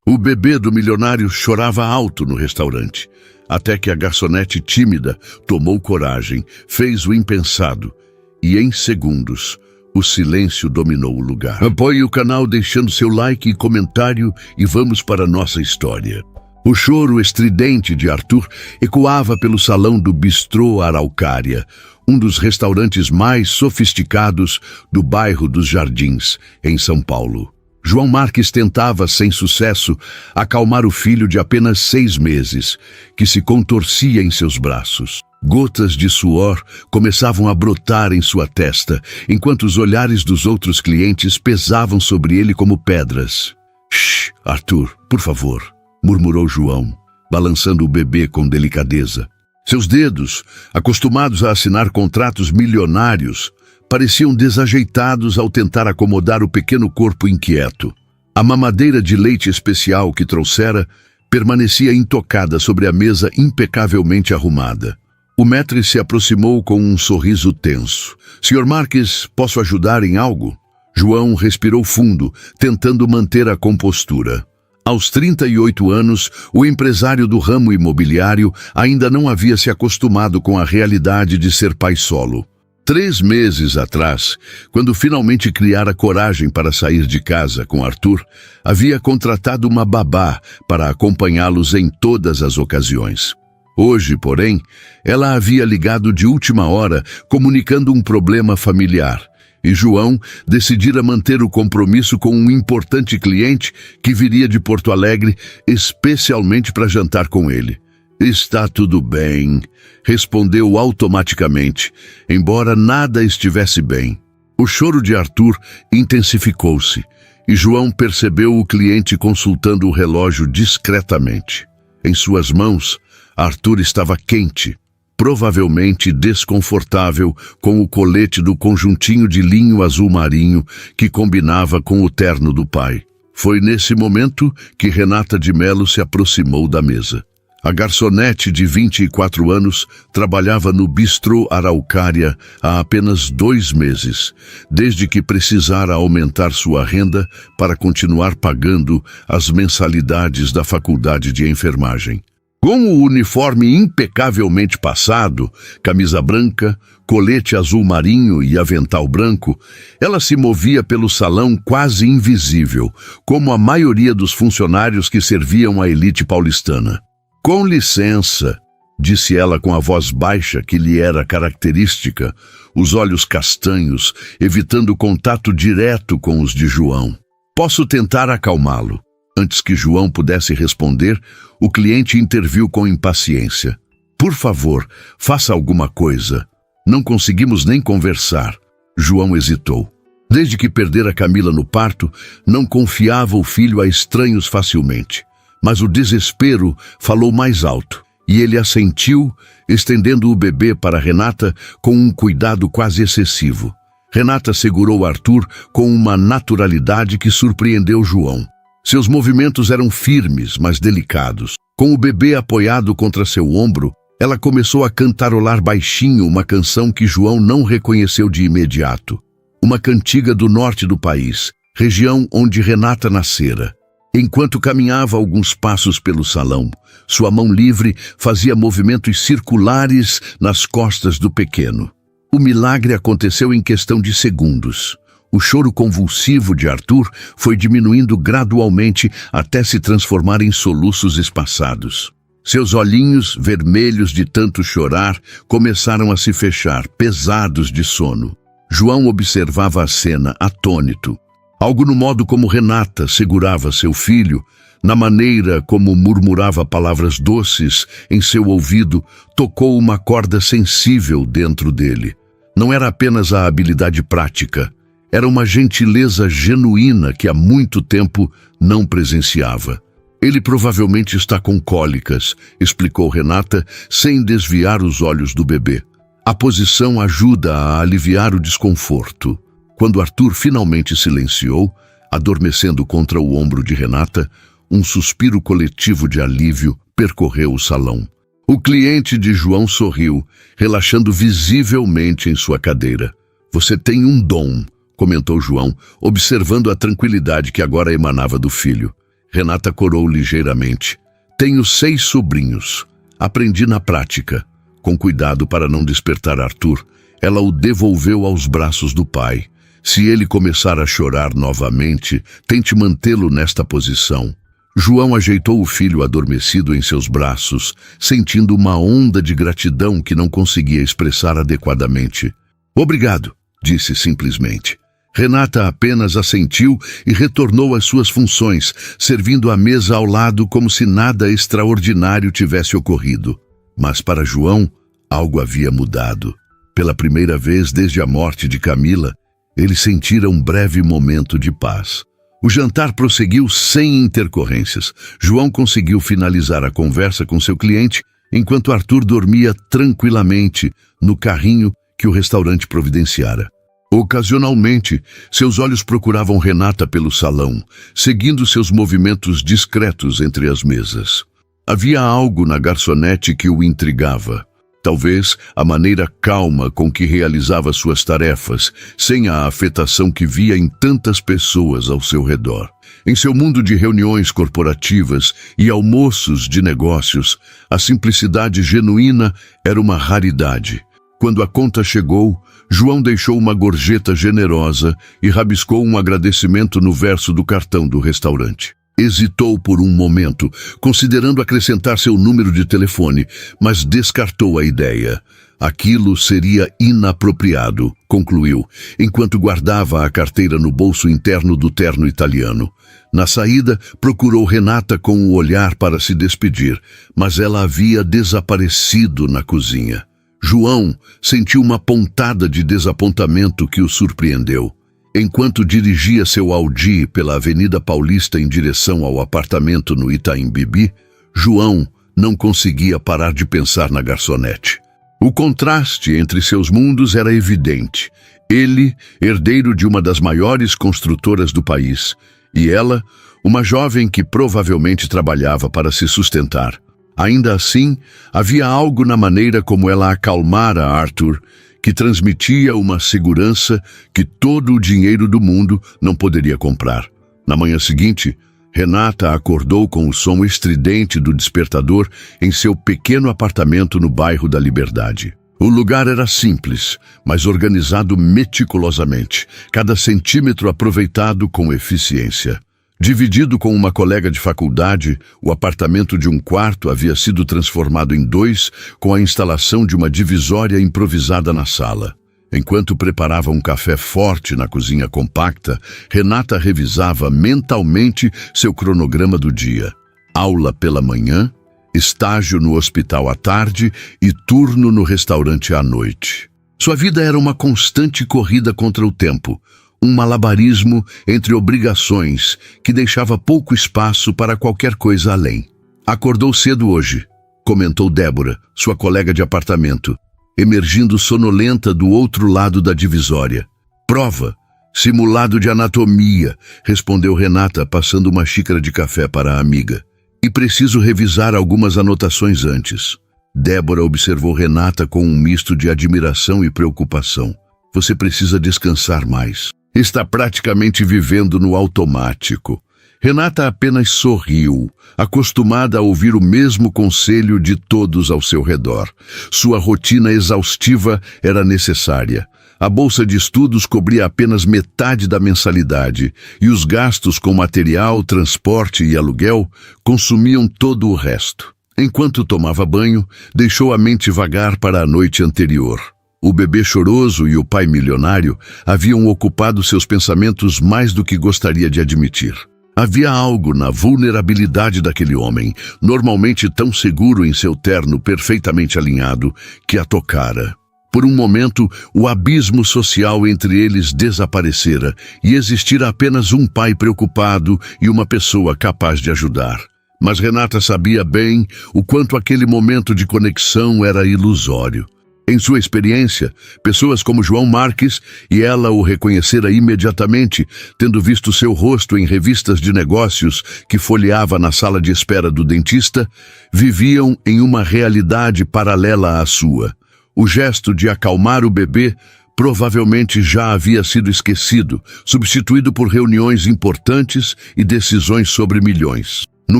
O bebê do milionário chorava alto no restaurante, até que a garçonete tímida tomou coragem, fez o impensado e, em segundos, o silêncio dominou o lugar. Apoie o canal deixando seu like e comentário e vamos para a nossa história. O choro estridente de Arthur ecoava pelo salão do Bistrô Araucária, um dos restaurantes mais sofisticados do bairro dos Jardins, em São Paulo. João Marques tentava, sem sucesso, acalmar o filho de apenas 6 meses, que se contorcia em seus braços. Gotas de suor começavam a brotar em sua testa, enquanto os olhares dos outros clientes pesavam sobre ele como pedras. "Shh, Arthur, por favor", murmurou João, balançando o bebê com delicadeza. Seus dedos, acostumados a assinar contratos milionários, pareciam desajeitados ao tentar acomodar o pequeno corpo inquieto. A mamadeira de leite especial que trouxera permanecia intocada sobre a mesa impecavelmente arrumada. O maître se aproximou com um sorriso tenso. "Sr. Marques, posso ajudar em algo?" João respirou fundo, tentando manter a compostura. Aos 38 anos, o empresário do ramo imobiliário ainda não havia se acostumado com a realidade de ser pai solo. 3 meses atrás, quando finalmente criara coragem para sair de casa com Arthur, havia contratado uma babá para acompanhá-los em todas as ocasiões. Hoje, porém, ela havia ligado de última hora, comunicando um problema familiar, e João decidira manter o compromisso com um importante cliente que viria de Porto Alegre especialmente para jantar com ele. "Está tudo bem", respondeu automaticamente, embora nada estivesse bem. O choro de Arthur intensificou-se, e João percebeu o cliente consultando o relógio discretamente. Em suas mãos, Arthur estava quente, provavelmente desconfortável com o colete do conjuntinho de linho azul marinho que combinava com o terno do pai. Foi nesse momento que Renata de Melo se aproximou da mesa. A garçonete de 24 anos trabalhava no Bistrô Araucária há apenas 2 meses, desde que precisara aumentar sua renda para continuar pagando as mensalidades da faculdade de enfermagem. Com o uniforme impecavelmente passado, camisa branca, colete azul marinho e avental branco, ela se movia pelo salão quase invisível, como a maioria dos funcionários que serviam à elite paulistana. "Com licença", disse ela com a voz baixa que lhe era característica, os olhos castanhos, evitando contato direto com os de João. "Posso tentar acalmá-lo." Antes que João pudesse responder, o cliente interviu com impaciência. "Por favor, faça alguma coisa. Não conseguimos nem conversar." João hesitou. Desde que perdera Camila no parto, não confiava o filho a estranhos facilmente. Mas o desespero falou mais alto, e ele assentiu, estendendo o bebê para Renata com um cuidado quase excessivo. Renata segurou Arthur com uma naturalidade que surpreendeu João. Seus movimentos eram firmes, mas delicados. Com o bebê apoiado contra seu ombro, ela começou a cantarolar baixinho uma canção que João não reconheceu de imediato. Uma cantiga do norte do país, região onde Renata nascera. Enquanto caminhava alguns passos pelo salão, sua mão livre fazia movimentos circulares nas costas do pequeno. O milagre aconteceu em questão de segundos. O choro convulsivo de Arthur foi diminuindo gradualmente até se transformar em soluços espaçados. Seus olhinhos, vermelhos de tanto chorar, começaram a se fechar, pesados de sono. João observava a cena, atônito. Algo no modo como Renata segurava seu filho, na maneira como murmurava palavras doces em seu ouvido, tocou uma corda sensível dentro dele. Não era apenas a habilidade prática, era uma gentileza genuína que há muito tempo não presenciava. "Ele provavelmente está com cólicas", explicou Renata, sem desviar os olhos do bebê. "A posição ajuda a aliviar o desconforto." Quando Arthur finalmente silenciou, adormecendo contra o ombro de Renata, um suspiro coletivo de alívio percorreu o salão. O cliente de João sorriu, relaxando visivelmente em sua cadeira. "Você tem um dom", comentou João, observando a tranquilidade que agora emanava do filho. Renata corou ligeiramente. Tenho 6 sobrinhos. Aprendi na prática. Com cuidado para não despertar Arthur, ela o devolveu aos braços do pai. Se ele começar a chorar novamente, tente mantê-lo nesta posição. João ajeitou o filho adormecido em seus braços, sentindo uma onda de gratidão que não conseguia expressar adequadamente. Obrigado, disse simplesmente. Renata apenas assentiu e retornou às suas funções, servindo a mesa ao lado como se nada extraordinário tivesse ocorrido. Mas para João, algo havia mudado. Pela primeira vez desde a morte de Camila, ele sentira um breve momento de paz. O jantar prosseguiu sem intercorrências. João conseguiu finalizar a conversa com seu cliente, enquanto Arthur dormia tranquilamente no carrinho que o restaurante providenciara. Ocasionalmente, seus olhos procuravam Renata pelo salão, seguindo seus movimentos discretos entre as mesas. Havia algo na garçonete que o intrigava. Talvez a maneira calma com que realizava suas tarefas, sem a afetação que via em tantas pessoas ao seu redor. Em seu mundo de reuniões corporativas e almoços de negócios, a simplicidade genuína era uma raridade. Quando a conta chegou, João deixou uma gorjeta generosa e rabiscou um agradecimento no verso do cartão do restaurante. Hesitou por um momento, considerando acrescentar seu número de telefone, mas descartou a ideia. Aquilo seria inapropriado, concluiu, enquanto guardava a carteira no bolso interno do terno italiano. Na saída, procurou Renata com o olhar para se despedir, mas ela havia desaparecido na cozinha. João sentiu uma pontada de desapontamento que o surpreendeu. Enquanto dirigia seu Audi pela Avenida Paulista em direção ao apartamento no Itaim Bibi, João não conseguia parar de pensar na garçonete. O contraste entre seus mundos era evidente. Ele, herdeiro de uma das maiores construtoras do país, e ela, uma jovem que provavelmente trabalhava para se sustentar. Ainda assim, havia algo na maneira como ela acalmara Arthur, que transmitia uma segurança que todo o dinheiro do mundo não poderia comprar. Na manhã seguinte, Renata acordou com o som estridente do despertador em seu pequeno apartamento no bairro da Liberdade. O lugar era simples, mas organizado meticulosamente, cada centímetro aproveitado com eficiência. Dividido com uma colega de faculdade, o apartamento de um quarto havia sido transformado em 2 com a instalação de uma divisória improvisada na sala. Enquanto preparava um café forte na cozinha compacta, Renata revisava mentalmente seu cronograma do dia. Aula pela manhã, estágio no hospital à tarde e turno no restaurante à noite. Sua vida era uma constante corrida contra o tempo, um malabarismo entre obrigações que deixava pouco espaço para qualquer coisa além. Acordou cedo hoje, comentou Débora, sua colega de apartamento, emergindo sonolenta do outro lado da divisória. Prova, simulado de anatomia, respondeu Renata, passando uma xícara de café para a amiga. E preciso revisar algumas anotações antes. Débora observou Renata com um misto de admiração e preocupação. Você precisa descansar mais. Está praticamente vivendo no automático. Renata apenas sorriu, acostumada a ouvir o mesmo conselho de todos ao seu redor. Sua rotina exaustiva era necessária. A bolsa de estudos cobria apenas metade da mensalidade e os gastos com material, transporte e aluguel consumiam todo o resto. Enquanto tomava banho, deixou a mente vagar para a noite anterior. O bebê choroso e o pai milionário haviam ocupado seus pensamentos mais do que gostaria de admitir. Havia algo na vulnerabilidade daquele homem, normalmente tão seguro em seu terno perfeitamente alinhado, que a tocara. Por um momento, o abismo social entre eles desaparecera e existira apenas um pai preocupado e uma pessoa capaz de ajudar. Mas Renata sabia bem o quanto aquele momento de conexão era ilusório. Em sua experiência, pessoas como João Marques, e ela o reconhecera imediatamente, tendo visto seu rosto em revistas de negócios que folheava na sala de espera do dentista, viviam em uma realidade paralela à sua. O gesto de acalmar o bebê provavelmente já havia sido esquecido, substituído por reuniões importantes e decisões sobre milhões. No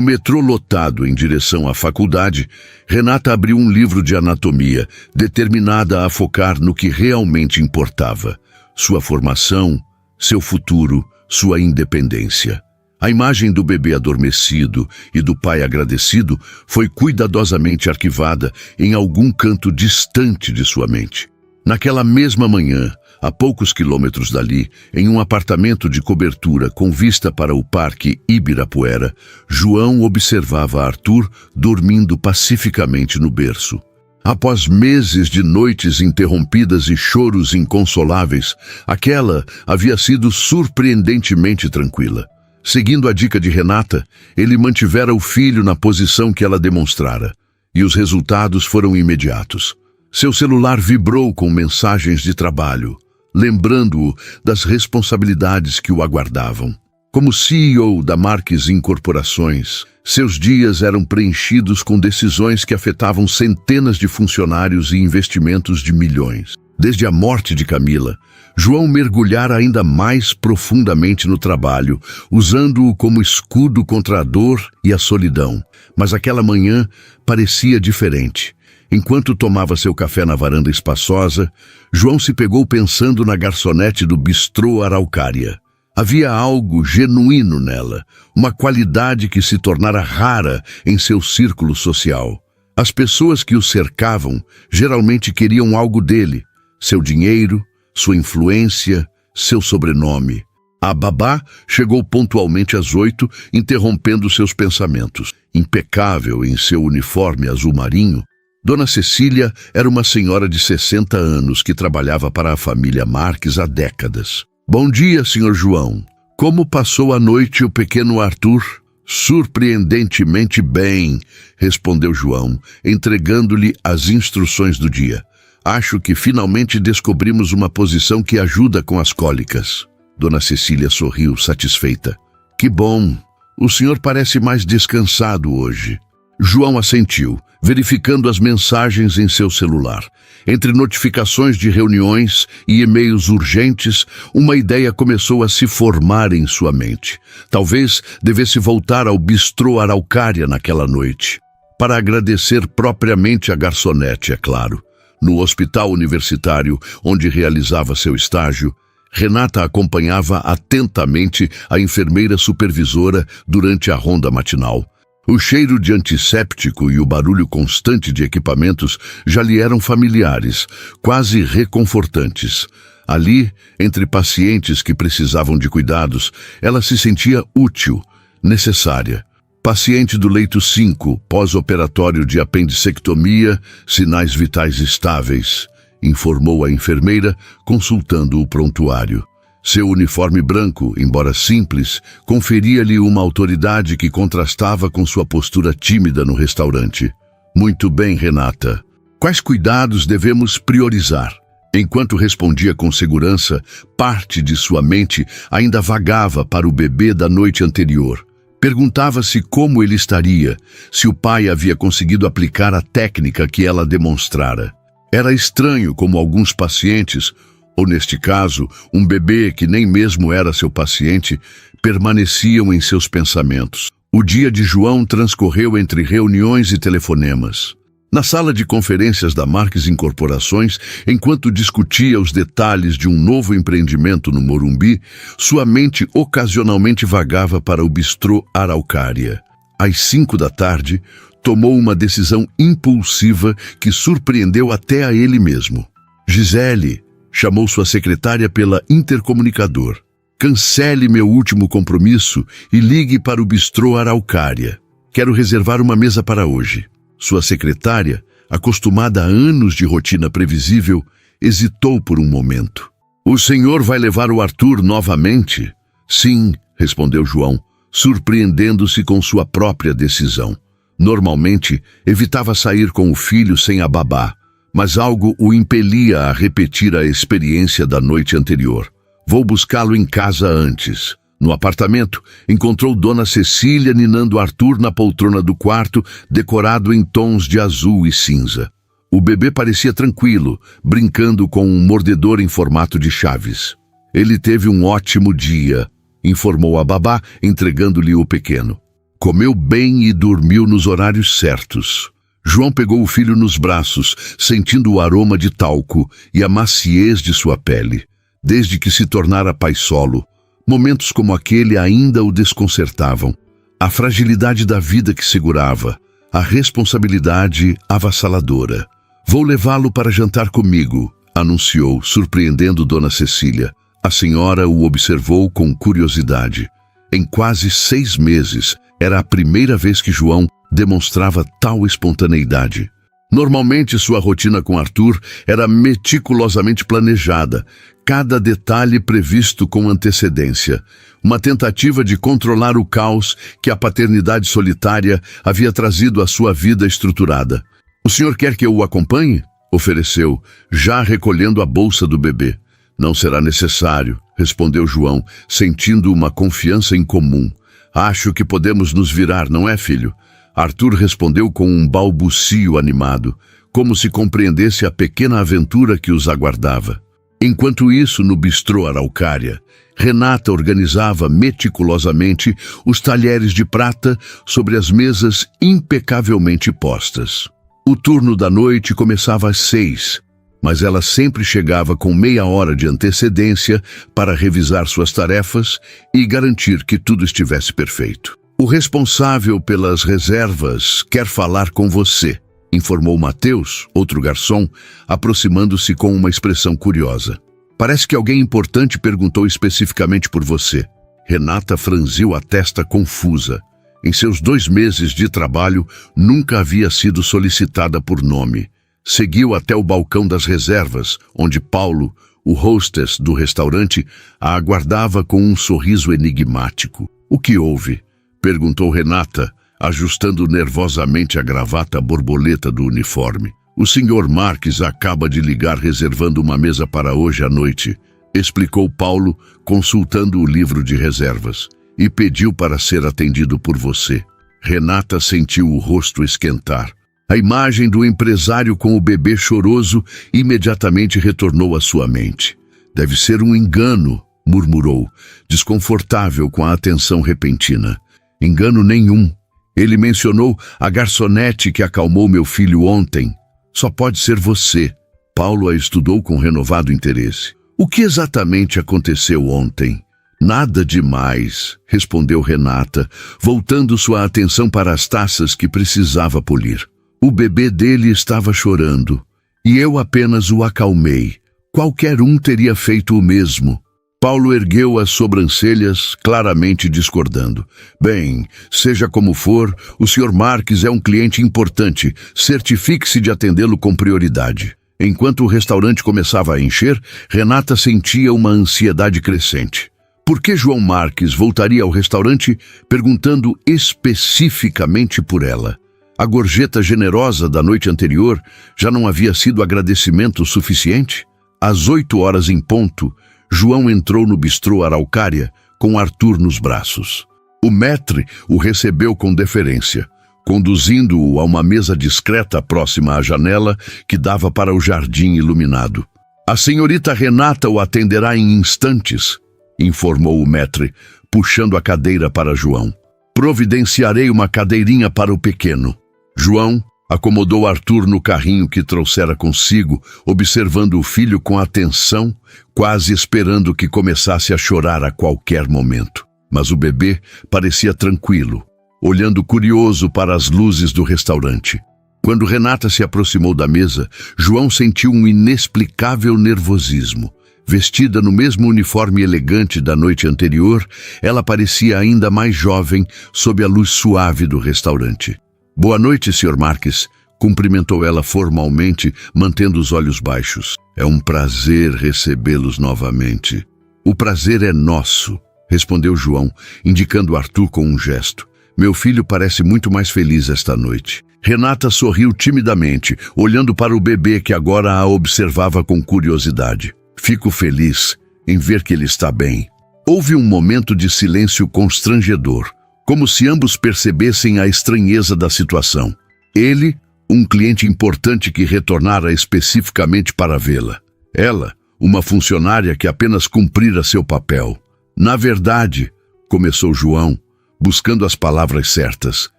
metrô lotado em direção à faculdade, Renata abriu um livro de anatomia, determinada a focar no que realmente importava: sua formação, seu futuro, sua independência. A imagem do bebê adormecido e do pai agradecido foi cuidadosamente arquivada em algum canto distante de sua mente. Naquela mesma manhã, a poucos quilômetros dali, em um apartamento de cobertura com vista para o Parque Ibirapuera, João observava Arthur dormindo pacificamente no berço. Após meses de noites interrompidas e choros inconsoláveis, aquela havia sido surpreendentemente tranquila. Seguindo a dica de Renata, ele mantivera o filho na posição que ela demonstrara, e os resultados foram imediatos. Seu celular vibrou com mensagens de trabalho, lembrando-o das responsabilidades que o aguardavam. Como CEO da Marques Incorporações, seus dias eram preenchidos com decisões que afetavam centenas de funcionários e investimentos de milhões. Desde a morte de Camila, João mergulhara ainda mais profundamente no trabalho, usando-o como escudo contra a dor e a solidão. Mas aquela manhã parecia diferente. Enquanto tomava seu café na varanda espaçosa, João se pegou pensando na garçonete do bistrô Araucária. Havia algo genuíno nela, uma qualidade que se tornara rara em seu círculo social. As pessoas que o cercavam geralmente queriam algo dele: seu dinheiro, sua influência, seu sobrenome. A babá chegou pontualmente às 8, interrompendo seus pensamentos. Impecável em seu uniforme azul marinho, Dona Cecília era uma senhora de 60 anos que trabalhava para a família Marques há décadas. Bom dia, Sr. João. Como passou a noite o pequeno Arthur? Surpreendentemente bem, respondeu João, entregando-lhe as instruções do dia. Acho que finalmente descobrimos uma posição que ajuda com as cólicas. Dona Cecília sorriu, satisfeita. Que bom. O senhor parece mais descansado hoje. João assentiu, verificando as mensagens em seu celular. Entre notificações de reuniões e e-mails urgentes, uma ideia começou a se formar em sua mente. Talvez devesse voltar ao bistrô Araucária naquela noite, para agradecer propriamente a garçonete, é claro. No hospital universitário, onde realizava seu estágio, Renata acompanhava atentamente a enfermeira supervisora durante a ronda matinal. O cheiro de antisséptico e o barulho constante de equipamentos já lhe eram familiares, quase reconfortantes. Ali, entre pacientes que precisavam de cuidados, ela se sentia útil, necessária. Paciente do leito 5, pós-operatório de apendicectomia, sinais vitais estáveis, informou a enfermeira, consultando o prontuário. Seu uniforme branco, embora simples, conferia-lhe uma autoridade que contrastava com sua postura tímida no restaurante. Muito bem, Renata. Quais cuidados devemos priorizar? Enquanto respondia com segurança, parte de sua mente ainda vagava para o bebê da noite anterior. Perguntava-se como ele estaria, se o pai havia conseguido aplicar a técnica que ela demonstrara. Era estranho como alguns pacientes, ou neste caso, um bebê que nem mesmo era seu paciente, permaneciam em seus pensamentos. O dia de João transcorreu entre reuniões e telefonemas. Na sala de conferências da Marques Incorporações, enquanto discutia os detalhes de um novo empreendimento no Morumbi, sua mente ocasionalmente vagava para o bistrô Araucária. Às 5 da tarde, tomou uma decisão impulsiva que surpreendeu até a ele mesmo. Gisele, chamou sua secretária pela intercomunicador. Cancele meu último compromisso e ligue para o bistrô Araucária. Quero reservar uma mesa para hoje. Sua secretária, acostumada a anos de rotina previsível, hesitou por um momento. O senhor vai levar o Arthur novamente? Sim, respondeu João, surpreendendo-se com sua própria decisão. Normalmente, evitava sair com o filho sem a babá, mas algo o impelia a repetir a experiência da noite anterior. Vou buscá-lo em casa antes. No apartamento, encontrou Dona Cecília ninando Arthur na poltrona do quarto, decorado em tons de azul e cinza. O bebê parecia tranquilo, brincando com um mordedor em formato de chaves. Ele teve um ótimo dia, informou a babá, entregando-lhe o pequeno. Comeu bem e dormiu nos horários certos. João pegou o filho nos braços, sentindo o aroma de talco e a maciez de sua pele. Desde que se tornara pai solo, momentos como aquele ainda o desconcertavam. A fragilidade da vida que segurava, a responsabilidade avassaladora. Vou levá-lo para jantar comigo, anunciou, surpreendendo Dona Cecília. A senhora o observou com curiosidade. Em quase 6 meses, era a primeira vez que João demonstrava tal espontaneidade. Normalmente, sua rotina com Arthur era meticulosamente planejada, cada detalhe previsto com antecedência. Uma tentativa de controlar o caos que a paternidade solitária havia trazido à sua vida estruturada. "O senhor quer que eu o acompanhe?" ofereceu, já recolhendo a bolsa do bebê. "Não será necessário", respondeu João, sentindo uma confiança incomum. "Acho que podemos nos virar, não é, filho?" Arthur respondeu com um balbucio animado, como se compreendesse a pequena aventura que os aguardava. Enquanto isso, no bistrô Araucária, Renata organizava meticulosamente os talheres de prata sobre as mesas impecavelmente postas. O turno da noite começava às 6, mas ela sempre chegava com meia hora de antecedência para revisar suas tarefas e garantir que tudo estivesse perfeito. "O responsável pelas reservas quer falar com você", informou Mateus, outro garçom, aproximando-se com uma expressão curiosa. "Parece que alguém importante perguntou especificamente por você." Renata franziu a testa confusa. Em seus 2 meses de trabalho, nunca havia sido solicitada por nome. Seguiu até o balcão das reservas, onde Paulo, o hostess do restaurante, a aguardava com um sorriso enigmático. "O que houve?" perguntou Renata, ajustando nervosamente a gravata borboleta do uniforme. "O Sr. Marques acaba de ligar reservando uma mesa para hoje à noite", explicou Paulo, consultando o livro de reservas. "E pediu para ser atendido por você." Renata sentiu o rosto esquentar. A imagem do empresário com o bebê choroso imediatamente retornou à sua mente. "Deve ser um engano", murmurou, desconfortável com a atenção repentina. "Engano nenhum. Ele mencionou a garçonete que acalmou meu filho ontem. Só pode ser você." Paulo a estudou com renovado interesse. "O que exatamente aconteceu ontem?" "Nada demais", respondeu Renata, voltando sua atenção para as taças que precisava polir. "O bebê dele estava chorando, e eu apenas o acalmei. Qualquer um teria feito o mesmo." Paulo ergueu as sobrancelhas, claramente discordando. "Bem, seja como for, o Sr. Marques é um cliente importante. Certifique-se de atendê-lo com prioridade." Enquanto o restaurante começava a encher, Renata sentia uma ansiedade crescente. Por que João Marques voltaria ao restaurante perguntando especificamente por ela? A gorjeta generosa da noite anterior já não havia sido agradecimento suficiente? Às 8h em ponto, João entrou no bistrô Araucária com Arthur nos braços. O maître o recebeu com deferência, conduzindo-o a uma mesa discreta próxima à janela que dava para o jardim iluminado. "A senhorita Renata o atenderá em instantes", informou o maître, puxando a cadeira para João. "Providenciarei uma cadeirinha para o pequeno." João acomodou Arthur no carrinho que trouxera consigo, observando o filho com atenção, quase esperando que começasse a chorar a qualquer momento. Mas o bebê parecia tranquilo, olhando curioso para as luzes do restaurante. Quando Renata se aproximou da mesa, João sentiu um inexplicável nervosismo. Vestida no mesmo uniforme elegante da noite anterior, ela parecia ainda mais jovem sob a luz suave do restaurante. "Boa noite, Sr. Marques", cumprimentou ela formalmente, mantendo os olhos baixos. "É um prazer recebê-los novamente." "O prazer é nosso", respondeu João, indicando Arthur com um gesto. "Meu filho parece muito mais feliz esta noite." Renata sorriu timidamente, olhando para o bebê que agora a observava com curiosidade. "Fico feliz em ver que ele está bem." Houve um momento de silêncio constrangedor, como se ambos percebessem a estranheza da situação. Ele, Um cliente importante que retornara especificamente para vê-la. Ela, uma funcionária que apenas cumprira seu papel. Na verdade, começou João, buscando as palavras certas.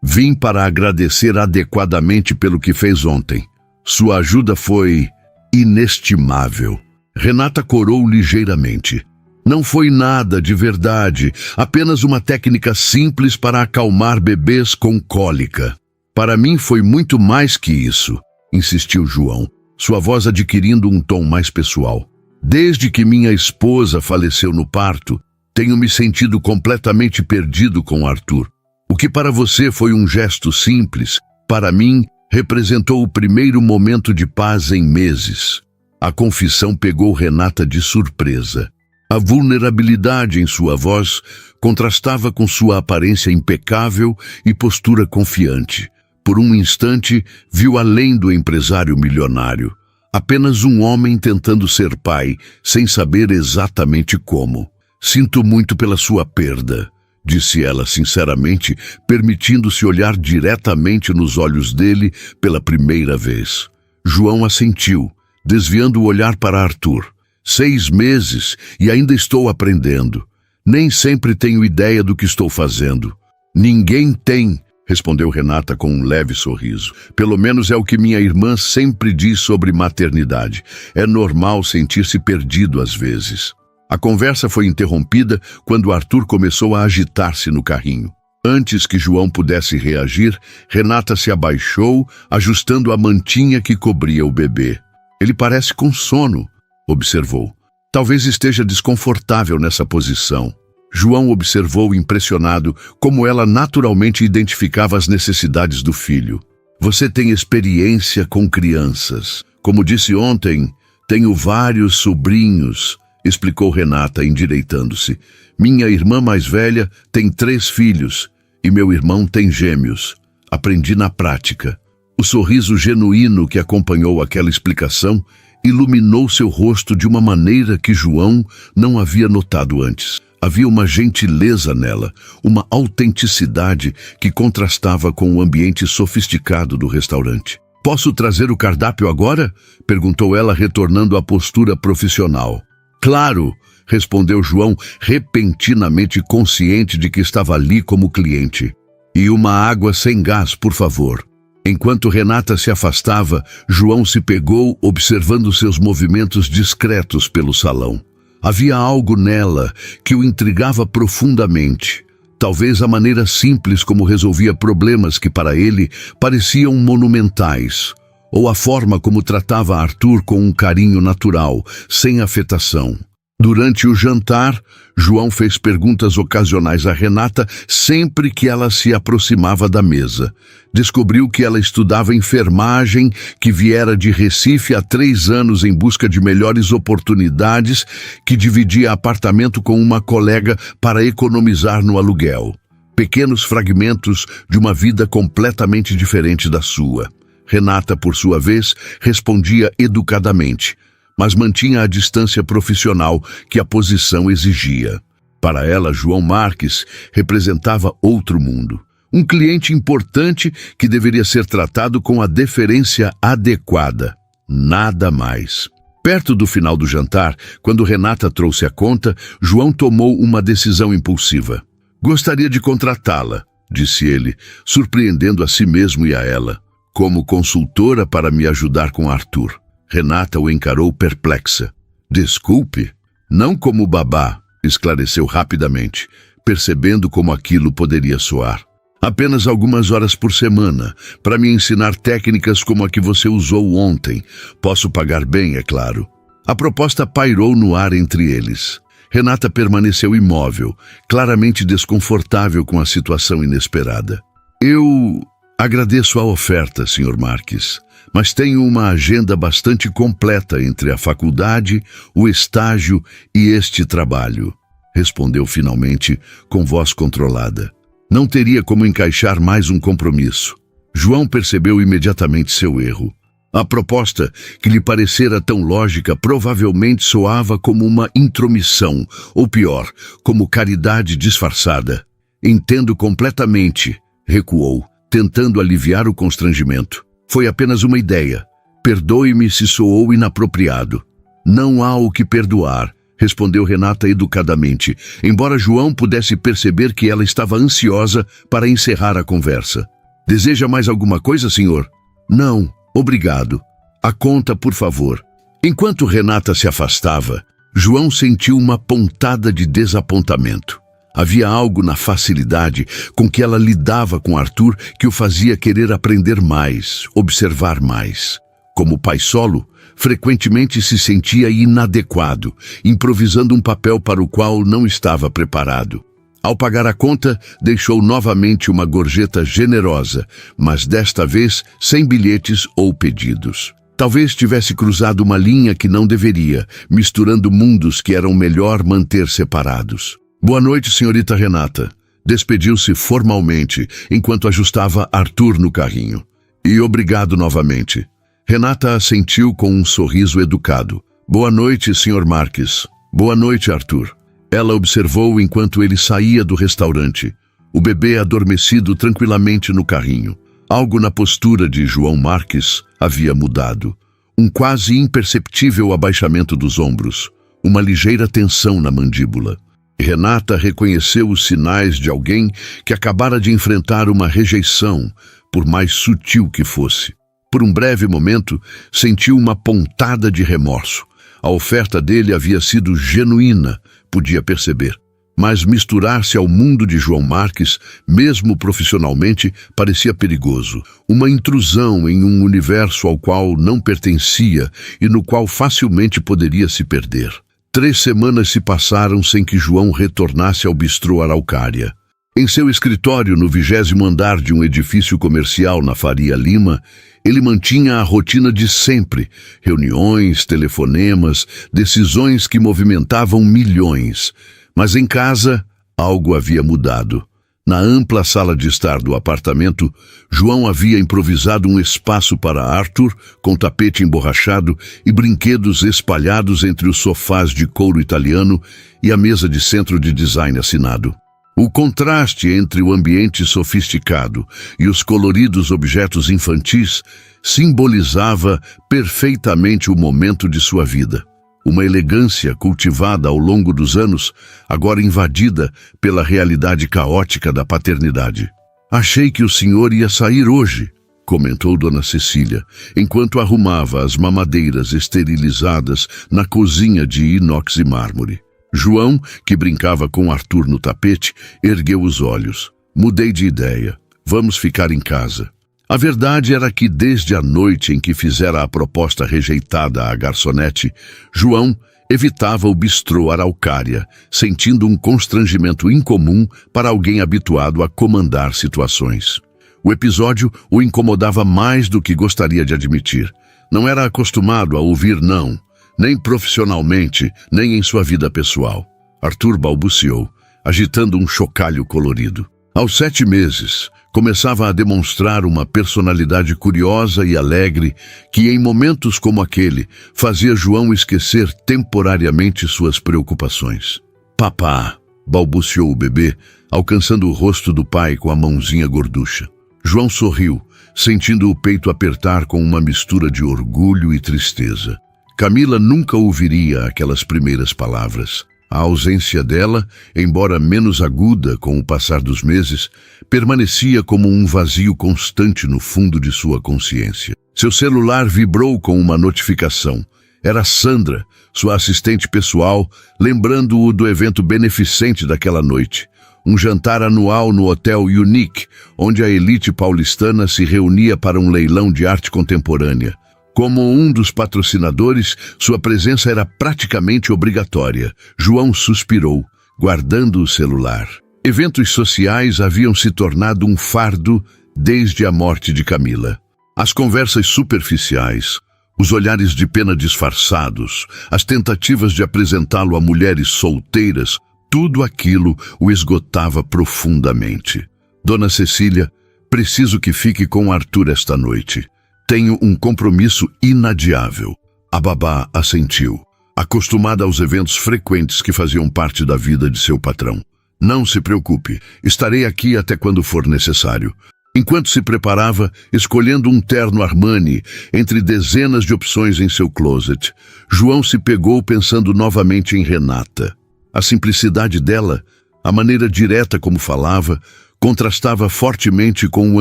Vim para agradecer adequadamente pelo que fez ontem. Sua ajuda foi inestimável. Renata corou ligeiramente. Não foi nada de verdade, apenas uma técnica simples para acalmar bebês com cólica. Para mim foi muito mais que isso, insistiu João, sua voz adquirindo um tom mais pessoal. Desde que minha esposa faleceu no parto, tenho me sentido completamente perdido com Arthur. O que para você foi um gesto simples, para mim representou o primeiro momento de paz em meses. A confissão pegou Renata de surpresa. A vulnerabilidade em sua voz contrastava com sua aparência impecável e postura confiante. Por um instante, viu além do empresário milionário. Apenas um homem tentando ser pai, sem saber exatamente como. Sinto muito pela sua perda, disse ela sinceramente, permitindo-se olhar diretamente nos olhos dele pela primeira vez. João assentiu, desviando o olhar para Arthur. 6 meses e ainda estou aprendendo. Nem sempre tenho ideia do que estou fazendo. Ninguém tem, respondeu Renata com um leve sorriso. Pelo menos é o que minha irmã sempre diz sobre maternidade. É normal sentir-se perdido às vezes. A conversa foi interrompida quando Arthur começou a agitar-se no carrinho. Antes que João pudesse reagir, Renata se abaixou, ajustando a mantinha que cobria o bebê. Ele parece com sono, observou. Talvez esteja desconfortável nessa posição. João observou impressionado como ela naturalmente identificava as necessidades do filho. Você tem experiência com crianças. Como disse ontem, tenho vários sobrinhos, explicou Renata, endireitando-se. Minha irmã mais velha tem 3 filhos e meu irmão tem gêmeos. Aprendi na prática. O sorriso genuíno que acompanhou aquela explicação iluminou seu rosto de uma maneira que João não havia notado antes. Havia uma gentileza nela, uma autenticidade que contrastava com o ambiente sofisticado do restaurante. Posso trazer o cardápio agora? Perguntou ela, retornando à postura profissional. Claro, respondeu João, repentinamente consciente de que estava ali como cliente. E uma água sem gás, por favor. Enquanto Renata se afastava, João se pegou observando seus movimentos discretos pelo salão. Havia algo nela que o intrigava profundamente. Talvez a maneira simples como resolvia problemas que para ele pareciam monumentais, ou a forma como tratava Arthur com um carinho natural, sem afetação. Durante o jantar, João fez perguntas ocasionais a Renata sempre que ela se aproximava da mesa. Descobriu que ela estudava enfermagem, que viera de Recife há 3 anos em busca de melhores oportunidades, que dividia apartamento com uma colega para economizar no aluguel. Pequenos fragmentos de uma vida completamente diferente da sua. Renata, por sua vez, respondia educadamente, mas mantinha a distância profissional que a posição exigia. Para ela, João Marques representava outro mundo. Um cliente importante que deveria ser tratado com a deferência adequada. Nada mais. Perto do final do jantar, quando Renata trouxe a conta, João tomou uma decisão impulsiva. Gostaria de contratá-la, disse ele, surpreendendo a si mesmo e a ela, como consultora para me ajudar com Arthur. Renata o encarou perplexa. Desculpe, não como babá, esclareceu rapidamente, percebendo como aquilo poderia soar. Apenas algumas horas por semana, para me ensinar técnicas como a que você usou ontem. Posso pagar bem, é claro. A proposta pairou no ar entre eles. Renata permaneceu imóvel, claramente desconfortável com a situação inesperada. Eu agradeço a oferta, Sr. Marques, mas tenho uma agenda bastante completa entre a faculdade, o estágio e este trabalho, respondeu finalmente com voz controlada. Não teria como encaixar mais um compromisso. João percebeu imediatamente seu erro. A proposta, que lhe parecera tão lógica, provavelmente soava como uma intromissão, ou pior, como caridade disfarçada. Entendo completamente, recuou, tentando aliviar o constrangimento. Foi apenas uma ideia. Perdoe-me se soou inapropriado. Não há o que perdoar, respondeu Renata educadamente, embora João pudesse perceber que ela estava ansiosa para encerrar a conversa. Deseja mais alguma coisa, senhor? Não, obrigado. A conta, por favor. Enquanto Renata se afastava, João sentiu uma pontada de desapontamento. Havia algo na facilidade com que ela lidava com Arthur que o fazia querer aprender mais, observar mais. Como pai solo, frequentemente se sentia inadequado, improvisando um papel para o qual não estava preparado. Ao pagar a conta, deixou novamente uma gorjeta generosa, mas desta vez sem bilhetes ou pedidos. Talvez tivesse cruzado uma linha que não deveria, misturando mundos que eram melhor manter separados. Boa noite, senhorita Renata. Despediu-se formalmente, enquanto ajustava Arthur no carrinho. E obrigado novamente. Renata assentiu com um sorriso educado. Boa noite, senhor Marques. Boa noite, Arthur. Ela observou enquanto ele saía do restaurante, o bebê adormecido tranquilamente no carrinho. Algo na postura de João Marques havia mudado. Um quase imperceptível abaixamento dos ombros, uma ligeira tensão na mandíbula. Renata reconheceu os sinais de alguém que acabara de enfrentar uma rejeição, por mais sutil que fosse. Por um breve momento, sentiu uma pontada de remorso. A oferta dele havia sido genuína, podia perceber. Mas misturar-se ao mundo de João Marques, mesmo profissionalmente, parecia perigoso. Uma intrusão em um universo ao qual não pertencia e no qual facilmente poderia se perder. 3 semanas se passaram sem que João retornasse ao bistrô Araucária. Em seu escritório, no 20º andar de um edifício comercial na Faria Lima, ele mantinha a rotina de sempre, reuniões, telefonemas, decisões que movimentavam milhões. Mas em casa, algo havia mudado. Na ampla sala de estar do apartamento, João havia improvisado um espaço para Arthur, com tapete emborrachado e brinquedos espalhados entre os sofás de couro italiano e a mesa de centro de design assinado. O contraste entre o ambiente sofisticado e os coloridos objetos infantis simbolizava perfeitamente o momento de sua vida. Uma elegância cultivada ao longo dos anos, agora invadida pela realidade caótica da paternidade. Achei que o senhor ia sair hoje, comentou Dona Cecília, enquanto arrumava as mamadeiras esterilizadas na cozinha de inox e mármore. João, que brincava com Arthur no tapete, ergueu os olhos. Mudei de ideia. Vamos ficar em casa. A verdade era que, desde a noite em que fizera a proposta rejeitada à garçonete, João evitava o bistrô Araucária, sentindo um constrangimento incomum para alguém habituado a comandar situações. O episódio o incomodava mais do que gostaria de admitir. Não era acostumado a ouvir não, nem profissionalmente, nem em sua vida pessoal. Arthur balbuciou, agitando um chocalho colorido. Aos 7 meses, começava a demonstrar uma personalidade curiosa e alegre que, em momentos como aquele, fazia João esquecer temporariamente suas preocupações. Papá, balbuciou o bebê, alcançando o rosto do pai com a mãozinha gorducha. João sorriu, sentindo o peito apertar com uma mistura de orgulho e tristeza. Camila nunca ouviria aquelas primeiras palavras. A ausência dela, embora menos aguda com o passar dos meses, permanecia como um vazio constante no fundo de sua consciência. Seu celular vibrou com uma notificação. Era Sandra, sua assistente pessoal, lembrando-o do evento beneficente daquela noite. Um jantar anual no Hotel Unique, onde a elite paulistana se reunia para um leilão de arte contemporânea. Como um dos patrocinadores, sua presença era praticamente obrigatória. João suspirou, guardando o celular. Eventos sociais haviam se tornado um fardo desde a morte de Camila. As conversas superficiais, os olhares de pena disfarçados, as tentativas de apresentá-lo a mulheres solteiras, tudo aquilo o esgotava profundamente. Dona Cecília, preciso que fique com Arthur esta noite. Tenho um compromisso inadiável. A babá assentiu, acostumada aos eventos frequentes que faziam parte da vida de seu patrão. Não se preocupe, estarei aqui até quando for necessário. Enquanto se preparava, escolhendo um terno Armani entre dezenas de opções em seu closet, João se pegou pensando novamente em Renata. A simplicidade dela, a maneira direta como falava, contrastava fortemente com o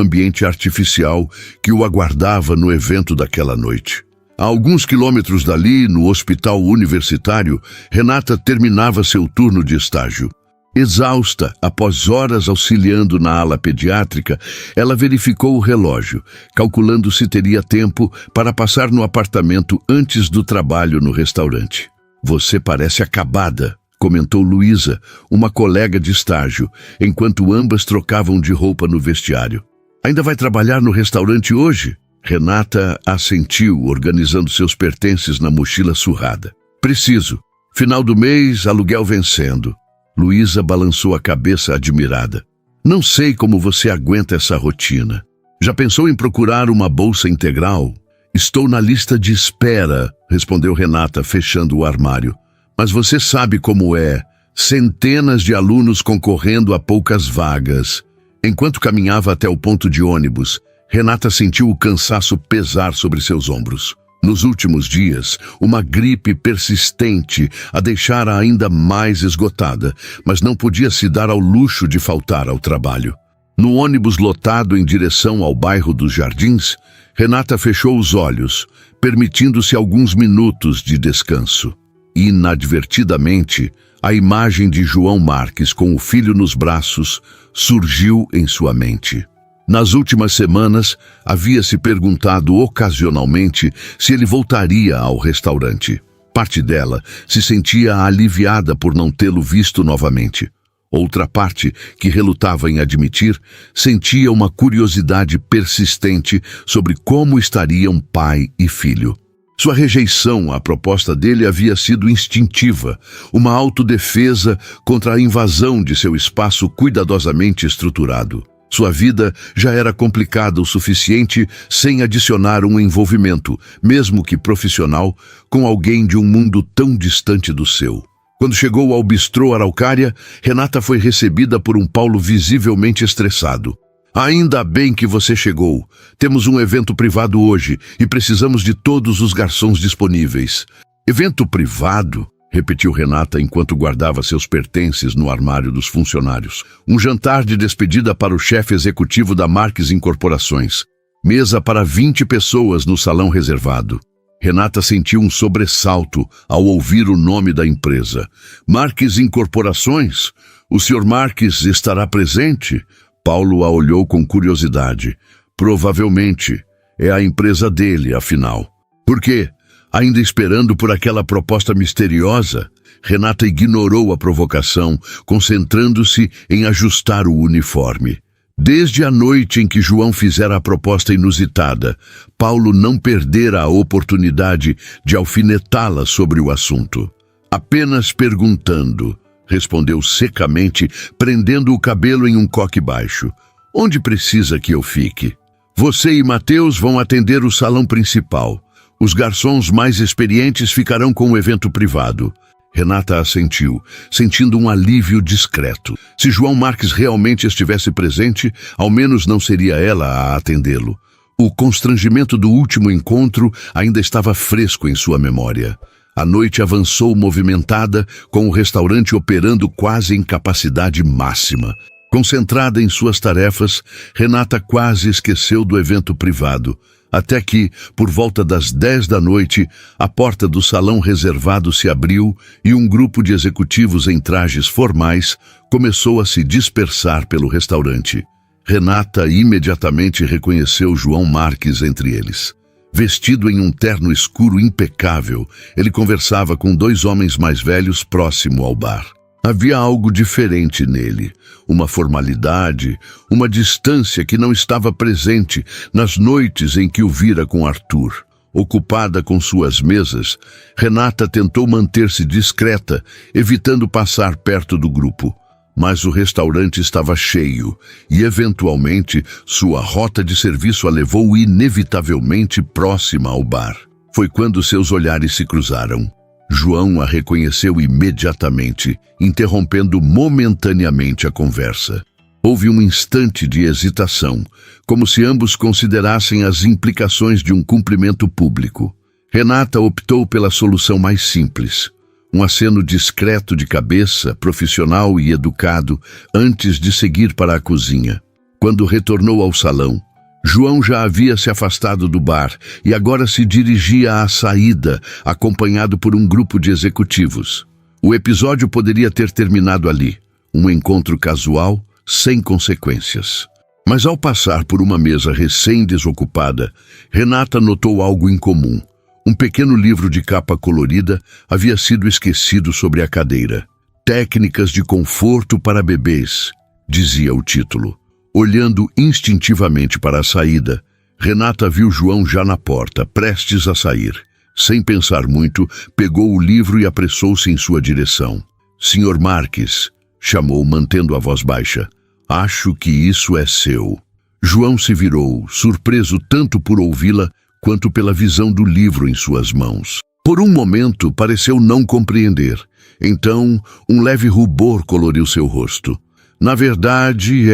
ambiente artificial que o aguardava no evento daquela noite. A alguns quilômetros dali, no hospital universitário, Renata terminava seu turno de estágio. Exausta, após horas auxiliando na ala pediátrica, ela verificou o relógio, calculando se teria tempo para passar no apartamento antes do trabalho no restaurante. "Você parece acabada", comentou Luísa, uma colega de estágio, enquanto ambas trocavam de roupa no vestiário. "Ainda vai trabalhar no restaurante hoje?" Renata assentiu, organizando seus pertences na mochila surrada. "Preciso. Final do mês, aluguel vencendo." Luísa balançou a cabeça admirada. "Não sei como você aguenta essa rotina. Já pensou em procurar uma bolsa integral?" "Estou na lista de espera", respondeu Renata, fechando o armário. "Mas você sabe como é. Centenas de alunos concorrendo a poucas vagas." Enquanto caminhava até o ponto de ônibus, Renata sentiu o cansaço pesar sobre seus ombros. Nos últimos dias, uma gripe persistente a deixara ainda mais esgotada, mas não podia se dar ao luxo de faltar ao trabalho. No ônibus lotado em direção ao bairro dos Jardins, Renata fechou os olhos, permitindo-se alguns minutos de descanso. Inadvertidamente, a imagem de João Marques com o filho nos braços surgiu em sua mente. Nas últimas semanas, havia se perguntado ocasionalmente se ele voltaria ao restaurante. Parte dela se sentia aliviada por não tê-lo visto novamente. Outra parte, que relutava em admitir, sentia uma curiosidade persistente sobre como estariam pai e filho. Sua rejeição à proposta dele havia sido instintiva, uma autodefesa contra a invasão de seu espaço cuidadosamente estruturado. Sua vida já era complicada o suficiente sem adicionar um envolvimento, mesmo que profissional, com alguém de um mundo tão distante do seu. Quando chegou ao bistrô Araucária, Renata foi recebida por um Paulo visivelmente estressado. "Ainda bem que você chegou. Temos um evento privado hoje e precisamos de todos os garçons disponíveis." "Evento privado?" repetiu Renata enquanto guardava seus pertences no armário dos funcionários. "Um jantar de despedida para o chefe executivo da Marques Incorporações. Mesa para 20 pessoas no salão reservado." Renata sentiu um sobressalto ao ouvir o nome da empresa. "Marques Incorporações? O Sr. Marques estará presente?" Paulo a olhou com curiosidade. "Provavelmente. É a empresa dele, afinal." "Por quê? Ainda esperando por aquela proposta misteriosa?" Renata ignorou a provocação, concentrando-se em ajustar o uniforme. Desde a noite em que João fizera a proposta inusitada, Paulo não perdera a oportunidade de alfinetá-la sobre o assunto. "Apenas perguntando", respondeu secamente, prendendo o cabelo em um coque baixo. "Onde precisa que eu fique?" "Você e Mateus vão atender o salão principal. Os garçons mais experientes ficarão com o evento privado." Renata assentiu, sentindo um alívio discreto. Se João Marques realmente estivesse presente, ao menos não seria ela a atendê-lo. O constrangimento do último encontro ainda estava fresco em sua memória. A noite avançou movimentada, com o restaurante operando quase em capacidade máxima. Concentrada em suas tarefas, Renata quase esqueceu do evento privado, até que, por volta das 10 da noite, a porta do salão reservado se abriu e um grupo de executivos em trajes formais começou a se dispersar pelo restaurante. Renata imediatamente reconheceu João Marques entre eles. Vestido em um terno escuro impecável, ele conversava com 2 homens mais velhos próximo ao bar. Havia algo diferente nele, uma formalidade, uma distância que não estava presente nas noites em que o vira com Arthur. Ocupada com suas mesas, Renata tentou manter-se discreta, evitando passar perto do grupo. Mas o restaurante estava cheio e, eventualmente, sua rota de serviço a levou inevitavelmente próxima ao bar. Foi quando seus olhares se cruzaram. João a reconheceu imediatamente, interrompendo momentaneamente a conversa. Houve um instante de hesitação, como se ambos considerassem as implicações de um cumprimento público. Renata optou pela solução mais simples. Um aceno discreto de cabeça, profissional e educado, antes de seguir para a cozinha. Quando retornou ao salão, João já havia se afastado do bar e agora se dirigia à saída, acompanhado por um grupo de executivos. O episódio poderia ter terminado ali, um encontro casual, sem consequências. Mas ao passar por uma mesa recém-desocupada, Renata notou algo incomum. Um pequeno livro de capa colorida havia sido esquecido sobre a cadeira. Técnicas de conforto para bebês, dizia o título. Olhando instintivamente para a saída, Renata viu João já na porta, prestes a sair. Sem pensar muito, pegou o livro e apressou-se em sua direção. Sr. Marques, chamou, mantendo a voz baixa. Acho que isso é seu. João se virou, surpreso tanto por ouvi-la quanto pela visão do livro em suas mãos. Por um momento, pareceu não compreender. Então, um leve rubor coloriu seu rosto. Na verdade,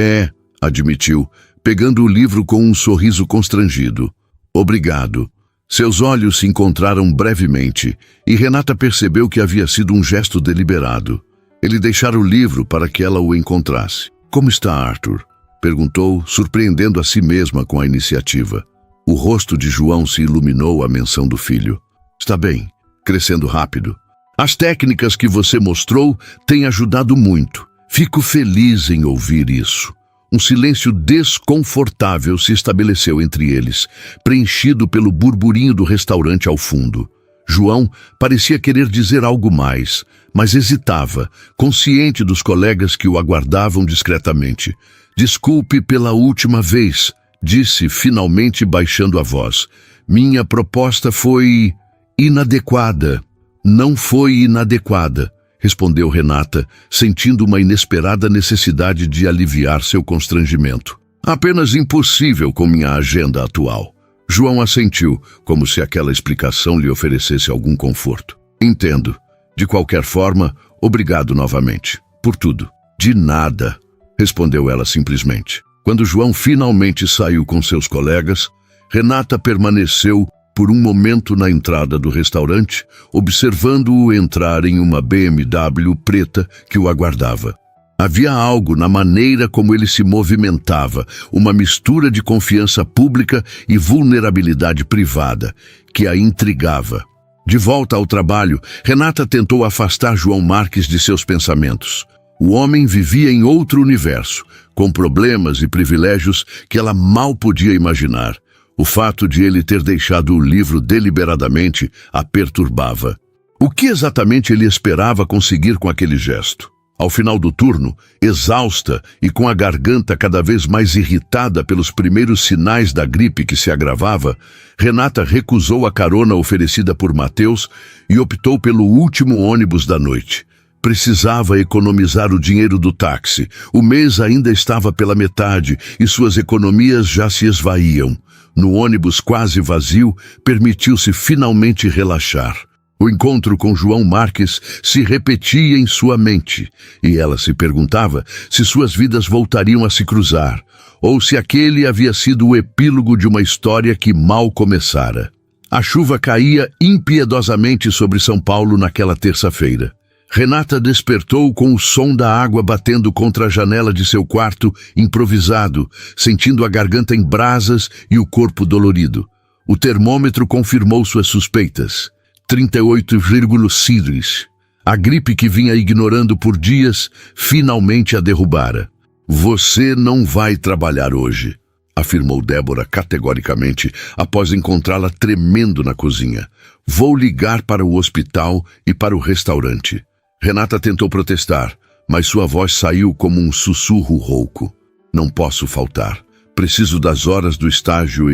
admitiu, pegando o livro com um sorriso constrangido. Obrigado. Seus olhos se encontraram brevemente, e Renata percebeu que havia sido um gesto deliberado. Ele deixara o livro para que ela o encontrasse. Como está Arthur? Perguntou, surpreendendo a si mesma com a iniciativa. O rosto de João se iluminou à menção do filho. Está bem, crescendo rápido. As técnicas que você mostrou têm ajudado muito. Fico feliz em ouvir isso. Um silêncio desconfortável se estabeleceu entre eles, preenchido pelo burburinho do restaurante ao fundo. João parecia querer dizer algo mais, mas hesitava, consciente dos colegas que o aguardavam discretamente. Desculpe pela última vez, disse finalmente baixando a voz. Minha proposta foi inadequada. Não foi inadequada, respondeu Renata, sentindo uma inesperada necessidade de aliviar seu constrangimento. Apenas impossível com minha agenda atual. João assentiu, como se aquela explicação lhe oferecesse algum conforto. Entendo. De qualquer forma, obrigado novamente. Por tudo. De nada, respondeu ela simplesmente. Quando João finalmente saiu com seus colegas, Renata permaneceu por um momento na entrada do restaurante, observando-o entrar em uma BMW preta que o aguardava. Havia algo na maneira como ele se movimentava, uma mistura de confiança pública e vulnerabilidade privada, que a intrigava. De volta ao trabalho, Renata tentou afastar João Marques de seus pensamentos. O homem vivia em outro universo, com problemas e privilégios que ela mal podia imaginar. O fato de ele ter deixado o livro deliberadamente a perturbava. O que exatamente ele esperava conseguir com aquele gesto? Ao final do turno, exausta e com a garganta cada vez mais irritada pelos primeiros sinais da gripe que se agravava, Renata recusou a carona oferecida por Mateus e optou pelo último ônibus da noite. Precisava economizar o dinheiro do táxi. O mês ainda estava pela metade e suas economias já se esvaíam. No ônibus quase vazio, permitiu-se finalmente relaxar. O encontro com João Marques se repetia em sua mente, e ela se perguntava se suas vidas voltariam a se cruzar, ou se aquele havia sido o epílogo de uma história que mal começara. A chuva caía impiedosamente sobre São Paulo naquela terça-feira. Renata despertou com o som da água batendo contra a janela de seu quarto, improvisado, sentindo a garganta em brasas e o corpo dolorido. O termômetro confirmou suas suspeitas. 38,6. A gripe que vinha ignorando por dias, finalmente a derrubara. Você não vai trabalhar hoje, afirmou Débora categoricamente, após encontrá-la tremendo na cozinha. Vou ligar para o hospital e para o restaurante. Renata tentou protestar, mas sua voz saiu como um sussurro rouco. Não posso faltar. Preciso das horas do estágio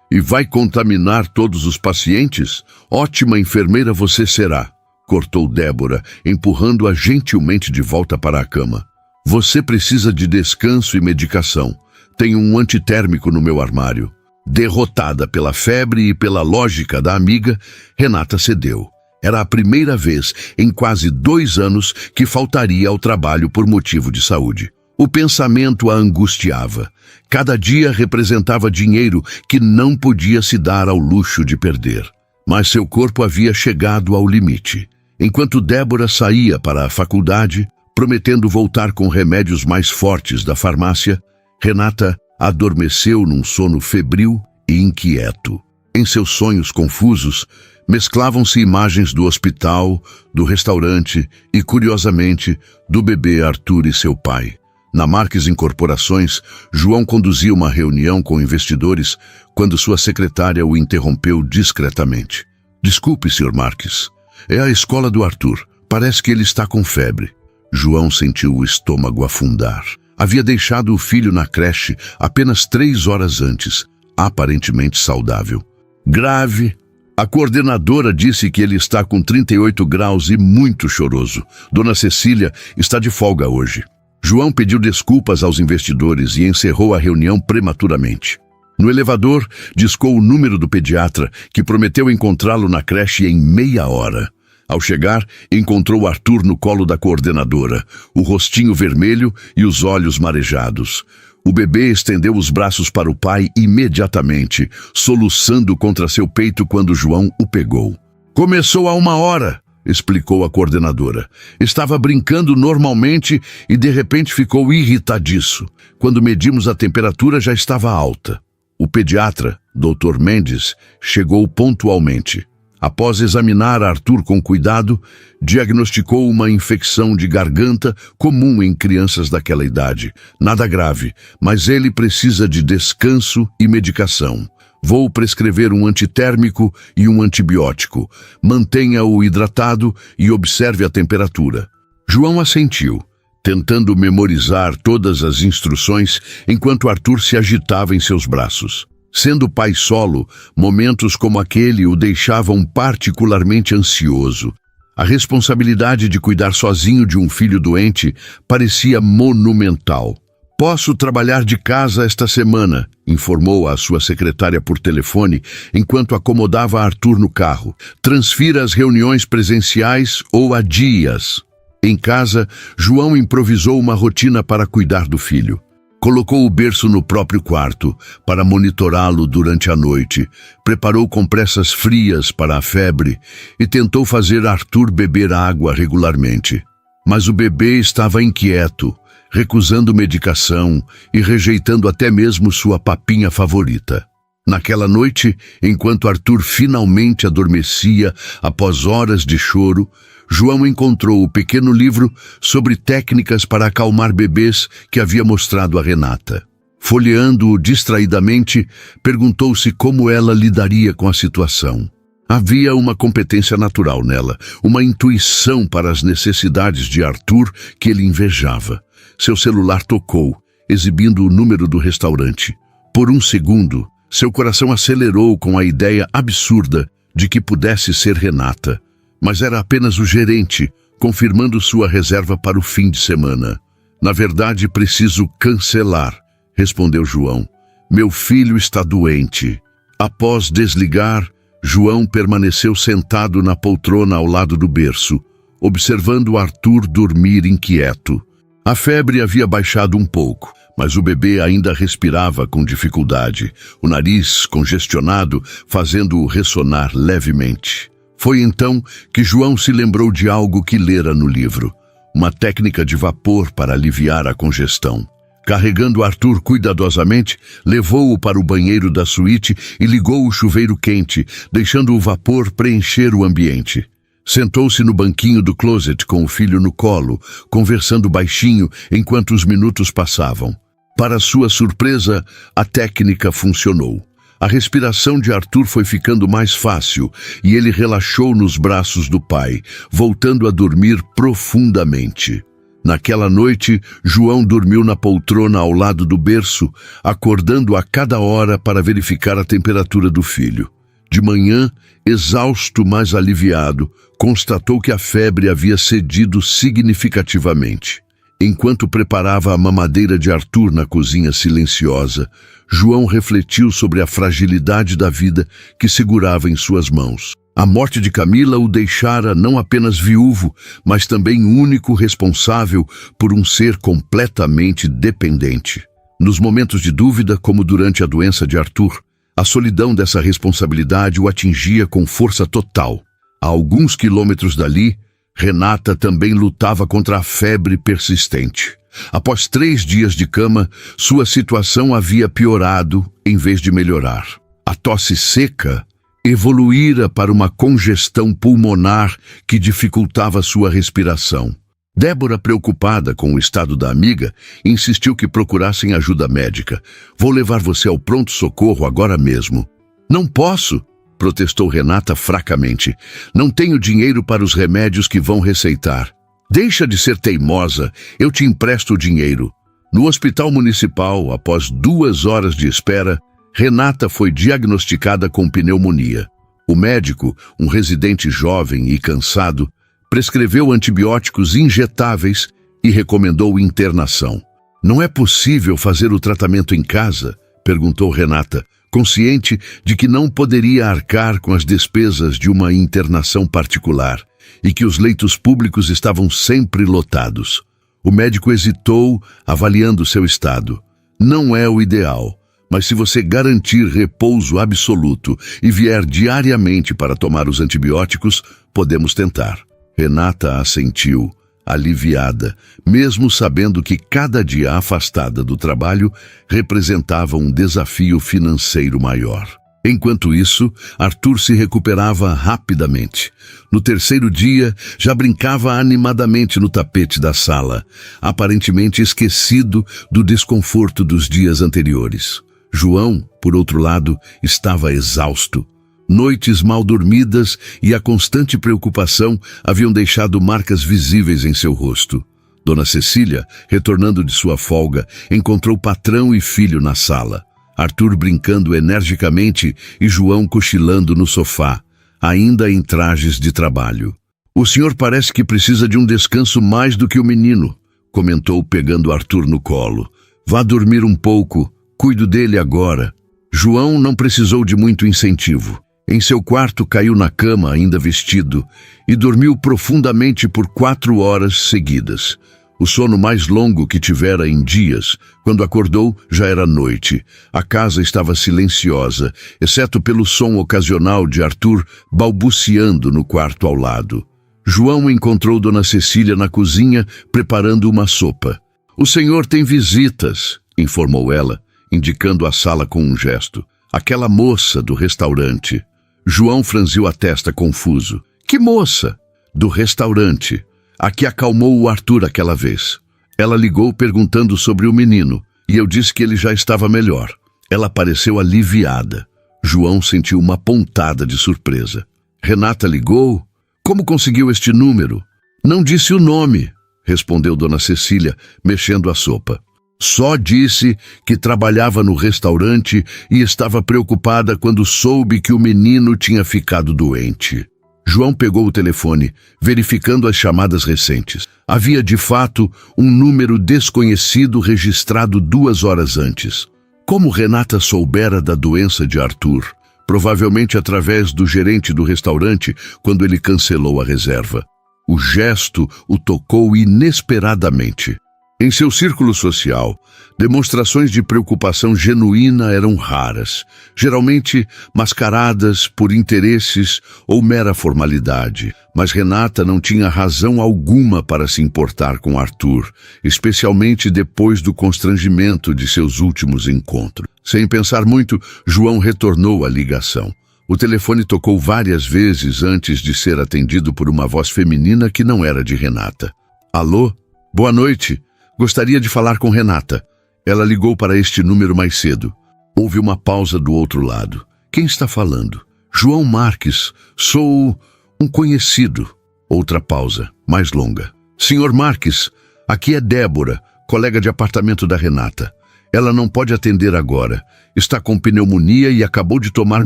e vai contaminar todos os pacientes? Ótima enfermeira você será, cortou Débora, empurrando-a gentilmente de volta para a cama. Você precisa de descanso e medicação. Tenho um antitérmico no meu armário. Derrotada pela febre e pela lógica da amiga, Renata cedeu. Era a primeira vez em quase 2 anos que faltaria ao trabalho por motivo de saúde. O pensamento a angustiava. Cada dia representava dinheiro que não podia se dar ao luxo de perder. Mas seu corpo havia chegado ao limite. Enquanto Débora saía para a faculdade, prometendo voltar com remédios mais fortes da farmácia, Renata adormeceu num sono febril e inquieto. Em seus sonhos confusos, mesclavam-se imagens do hospital, do restaurante e, curiosamente, do bebê Arthur e seu pai. Na Marques Incorporações, João conduzia uma reunião com investidores quando sua secretária o interrompeu discretamente. "Desculpe, Sr. Marques. É a escola do Arthur. Parece que ele está com febre." João sentiu o estômago afundar. Havia deixado o filho na creche apenas 3 horas antes, aparentemente saudável. "Grave. A coordenadora disse que ele está com 38 graus e muito choroso. Dona Cecília está de folga hoje." João pediu desculpas aos investidores e encerrou a reunião prematuramente. No elevador, discou o número do pediatra, que prometeu encontrá-lo na creche em meia hora. Ao chegar, encontrou Arthur no colo da coordenadora, o rostinho vermelho e os olhos marejados. O bebê estendeu os braços para o pai imediatamente, soluçando contra seu peito quando João o pegou. "Começou há 1 hora", explicou a coordenadora. "Estava brincando normalmente e de repente ficou irritadiço. Quando medimos a temperatura já estava alta." O pediatra, Dr. Mendes, chegou pontualmente. Após examinar Arthur com cuidado, diagnosticou uma infecção de garganta comum em crianças daquela idade. Nada grave, mas ele precisa de descanso e medicação. "Vou prescrever um antitérmico e um antibiótico. Mantenha-o hidratado e observe a temperatura." João assentiu, tentando memorizar todas as instruções enquanto Arthur se agitava em seus braços. Sendo pai solo, momentos como aquele o deixavam particularmente ansioso. A responsabilidade de cuidar sozinho de um filho doente parecia monumental. "Posso trabalhar de casa esta semana", informou a sua secretária por telefone enquanto acomodava Arthur no carro. "Transfira as reuniões presenciais ou adie-as." Em casa, João improvisou uma rotina para cuidar do filho. Colocou o berço no próprio quarto para monitorá-lo durante a noite, preparou compressas frias para a febre e tentou fazer Arthur beber água regularmente. Mas o bebê estava inquieto, recusando medicação e rejeitando até mesmo sua papinha favorita. Naquela noite, enquanto Arthur finalmente adormecia após horas de choro, João encontrou o pequeno livro sobre técnicas para acalmar bebês que havia mostrado a Renata. Folheando-o distraidamente, perguntou-se como ela lidaria com a situação. Havia uma competência natural nela, uma intuição para as necessidades de Arthur que ele invejava. Seu celular tocou, exibindo o número do restaurante. Por um segundo, seu coração acelerou com a ideia absurda de que pudesse ser Renata. Mas era apenas o gerente, confirmando sua reserva para o fim de semana. "Na verdade, preciso cancelar", respondeu João. "Meu filho está doente." Após desligar, João permaneceu sentado na poltrona ao lado do berço, observando Arthur dormir inquieto. A febre havia baixado um pouco, mas o bebê ainda respirava com dificuldade, o nariz congestionado, fazendo-o ressonar levemente. Foi então que João se lembrou de algo que lera no livro, uma técnica de vapor para aliviar a congestão. Carregando Arthur cuidadosamente, levou-o para o banheiro da suíte e ligou o chuveiro quente, deixando o vapor preencher o ambiente. Sentou-se no banquinho do closet com o filho no colo, conversando baixinho enquanto os minutos passavam. Para sua surpresa, a técnica funcionou. A respiração de Arthur foi ficando mais fácil e ele relaxou nos braços do pai, voltando a dormir profundamente. Naquela noite, João dormiu na poltrona ao lado do berço, acordando a cada hora para verificar a temperatura do filho. De manhã, exausto mas aliviado, constatou que a febre havia cedido significativamente. Enquanto preparava a mamadeira de Arthur na cozinha silenciosa, João refletiu sobre a fragilidade da vida que segurava em suas mãos. A morte de Camila o deixara não apenas viúvo, mas também único responsável por um ser completamente dependente. Nos momentos de dúvida, como durante a doença de Arthur, a solidão dessa responsabilidade o atingia com força total. A alguns quilômetros dali, Renata também lutava contra a febre persistente. Após 3 dias de cama, sua situação havia piorado em vez de melhorar. A tosse seca evoluíra para uma congestão pulmonar que dificultava sua respiração. Débora, preocupada com o estado da amiga, insistiu que procurassem ajuda médica. "Vou levar você ao pronto-socorro agora mesmo." "Não posso", protestou Renata fracamente. "Não tenho dinheiro para os remédios que vão receitar." "Deixa de ser teimosa, eu te empresto o dinheiro." No hospital municipal, após 2 horas de espera, Renata foi diagnosticada com pneumonia. O médico, um residente jovem e cansado, prescreveu antibióticos injetáveis e recomendou internação. "Não é possível fazer o tratamento em casa?" perguntou Renata, consciente de que não poderia arcar com as despesas de uma internação particular e que os leitos públicos estavam sempre lotados. O médico hesitou, avaliando seu estado. "Não é o ideal, mas se você garantir repouso absoluto e vier diariamente para tomar os antibióticos, podemos tentar." Renata assentiu, aliviada, mesmo sabendo que cada dia afastada do trabalho representava um desafio financeiro maior. Enquanto isso, Arthur se recuperava rapidamente. No 3º dia, já brincava animadamente no tapete da sala, aparentemente esquecido do desconforto dos dias anteriores. João, por outro lado, estava exausto. Noites mal dormidas e a constante preocupação haviam deixado marcas visíveis em seu rosto. Dona Cecília, retornando de sua folga, encontrou patrão e filho na sala. Arthur brincando energicamente e João cochilando no sofá, ainda em trajes de trabalho. "O senhor parece que precisa de um descanso mais do que o menino", comentou pegando Arthur no colo. "Vá dormir um pouco, cuido dele agora." João não precisou de muito incentivo. Em seu quarto caiu na cama, ainda vestido, e dormiu profundamente por 4 horas seguidas. O sono mais longo que tivera em dias. Quando acordou, já era noite. A casa estava silenciosa, exceto pelo som ocasional de Arthur balbuciando no quarto ao lado. João encontrou Dona Cecília na cozinha, preparando uma sopa. "O senhor tem visitas", informou ela, indicando a sala com um gesto. "Aquela moça do restaurante." João franziu a testa confuso. "Que moça?" "Do restaurante. A que acalmou o Arthur aquela vez. Ela ligou perguntando sobre o menino, e eu disse que ele já estava melhor. Ela pareceu aliviada." João sentiu uma pontada de surpresa. "Renata ligou? Como conseguiu este número?" "Não disse o nome", respondeu Dona Cecília, mexendo a sopa. "Só disse que trabalhava no restaurante e estava preocupada quando soube que o menino tinha ficado doente." João pegou o telefone, verificando as chamadas recentes. Havia, de fato, um número desconhecido registrado 2 horas antes. Como Renata soubera da doença de Arthur? Provavelmente através do gerente do restaurante, quando ele cancelou a reserva. O gesto o tocou inesperadamente. Em seu círculo social, demonstrações de preocupação genuína eram raras, geralmente mascaradas por interesses ou mera formalidade. Mas Renata não tinha razão alguma para se importar com Arthur, especialmente depois do constrangimento de seus últimos encontros. Sem pensar muito, João retornou a ligação. O telefone tocou várias vezes antes de ser atendido por uma voz feminina que não era de Renata. "Alô? Boa noite. Gostaria de falar com Renata. Ela ligou para este número mais cedo." Houve uma pausa do outro lado. "Quem está falando?" "João Marques. Sou um conhecido." Outra pausa, mais longa. "Senhor Marques, aqui é Débora, colega de apartamento da Renata. Ela não pode atender agora. Está com pneumonia e acabou de tomar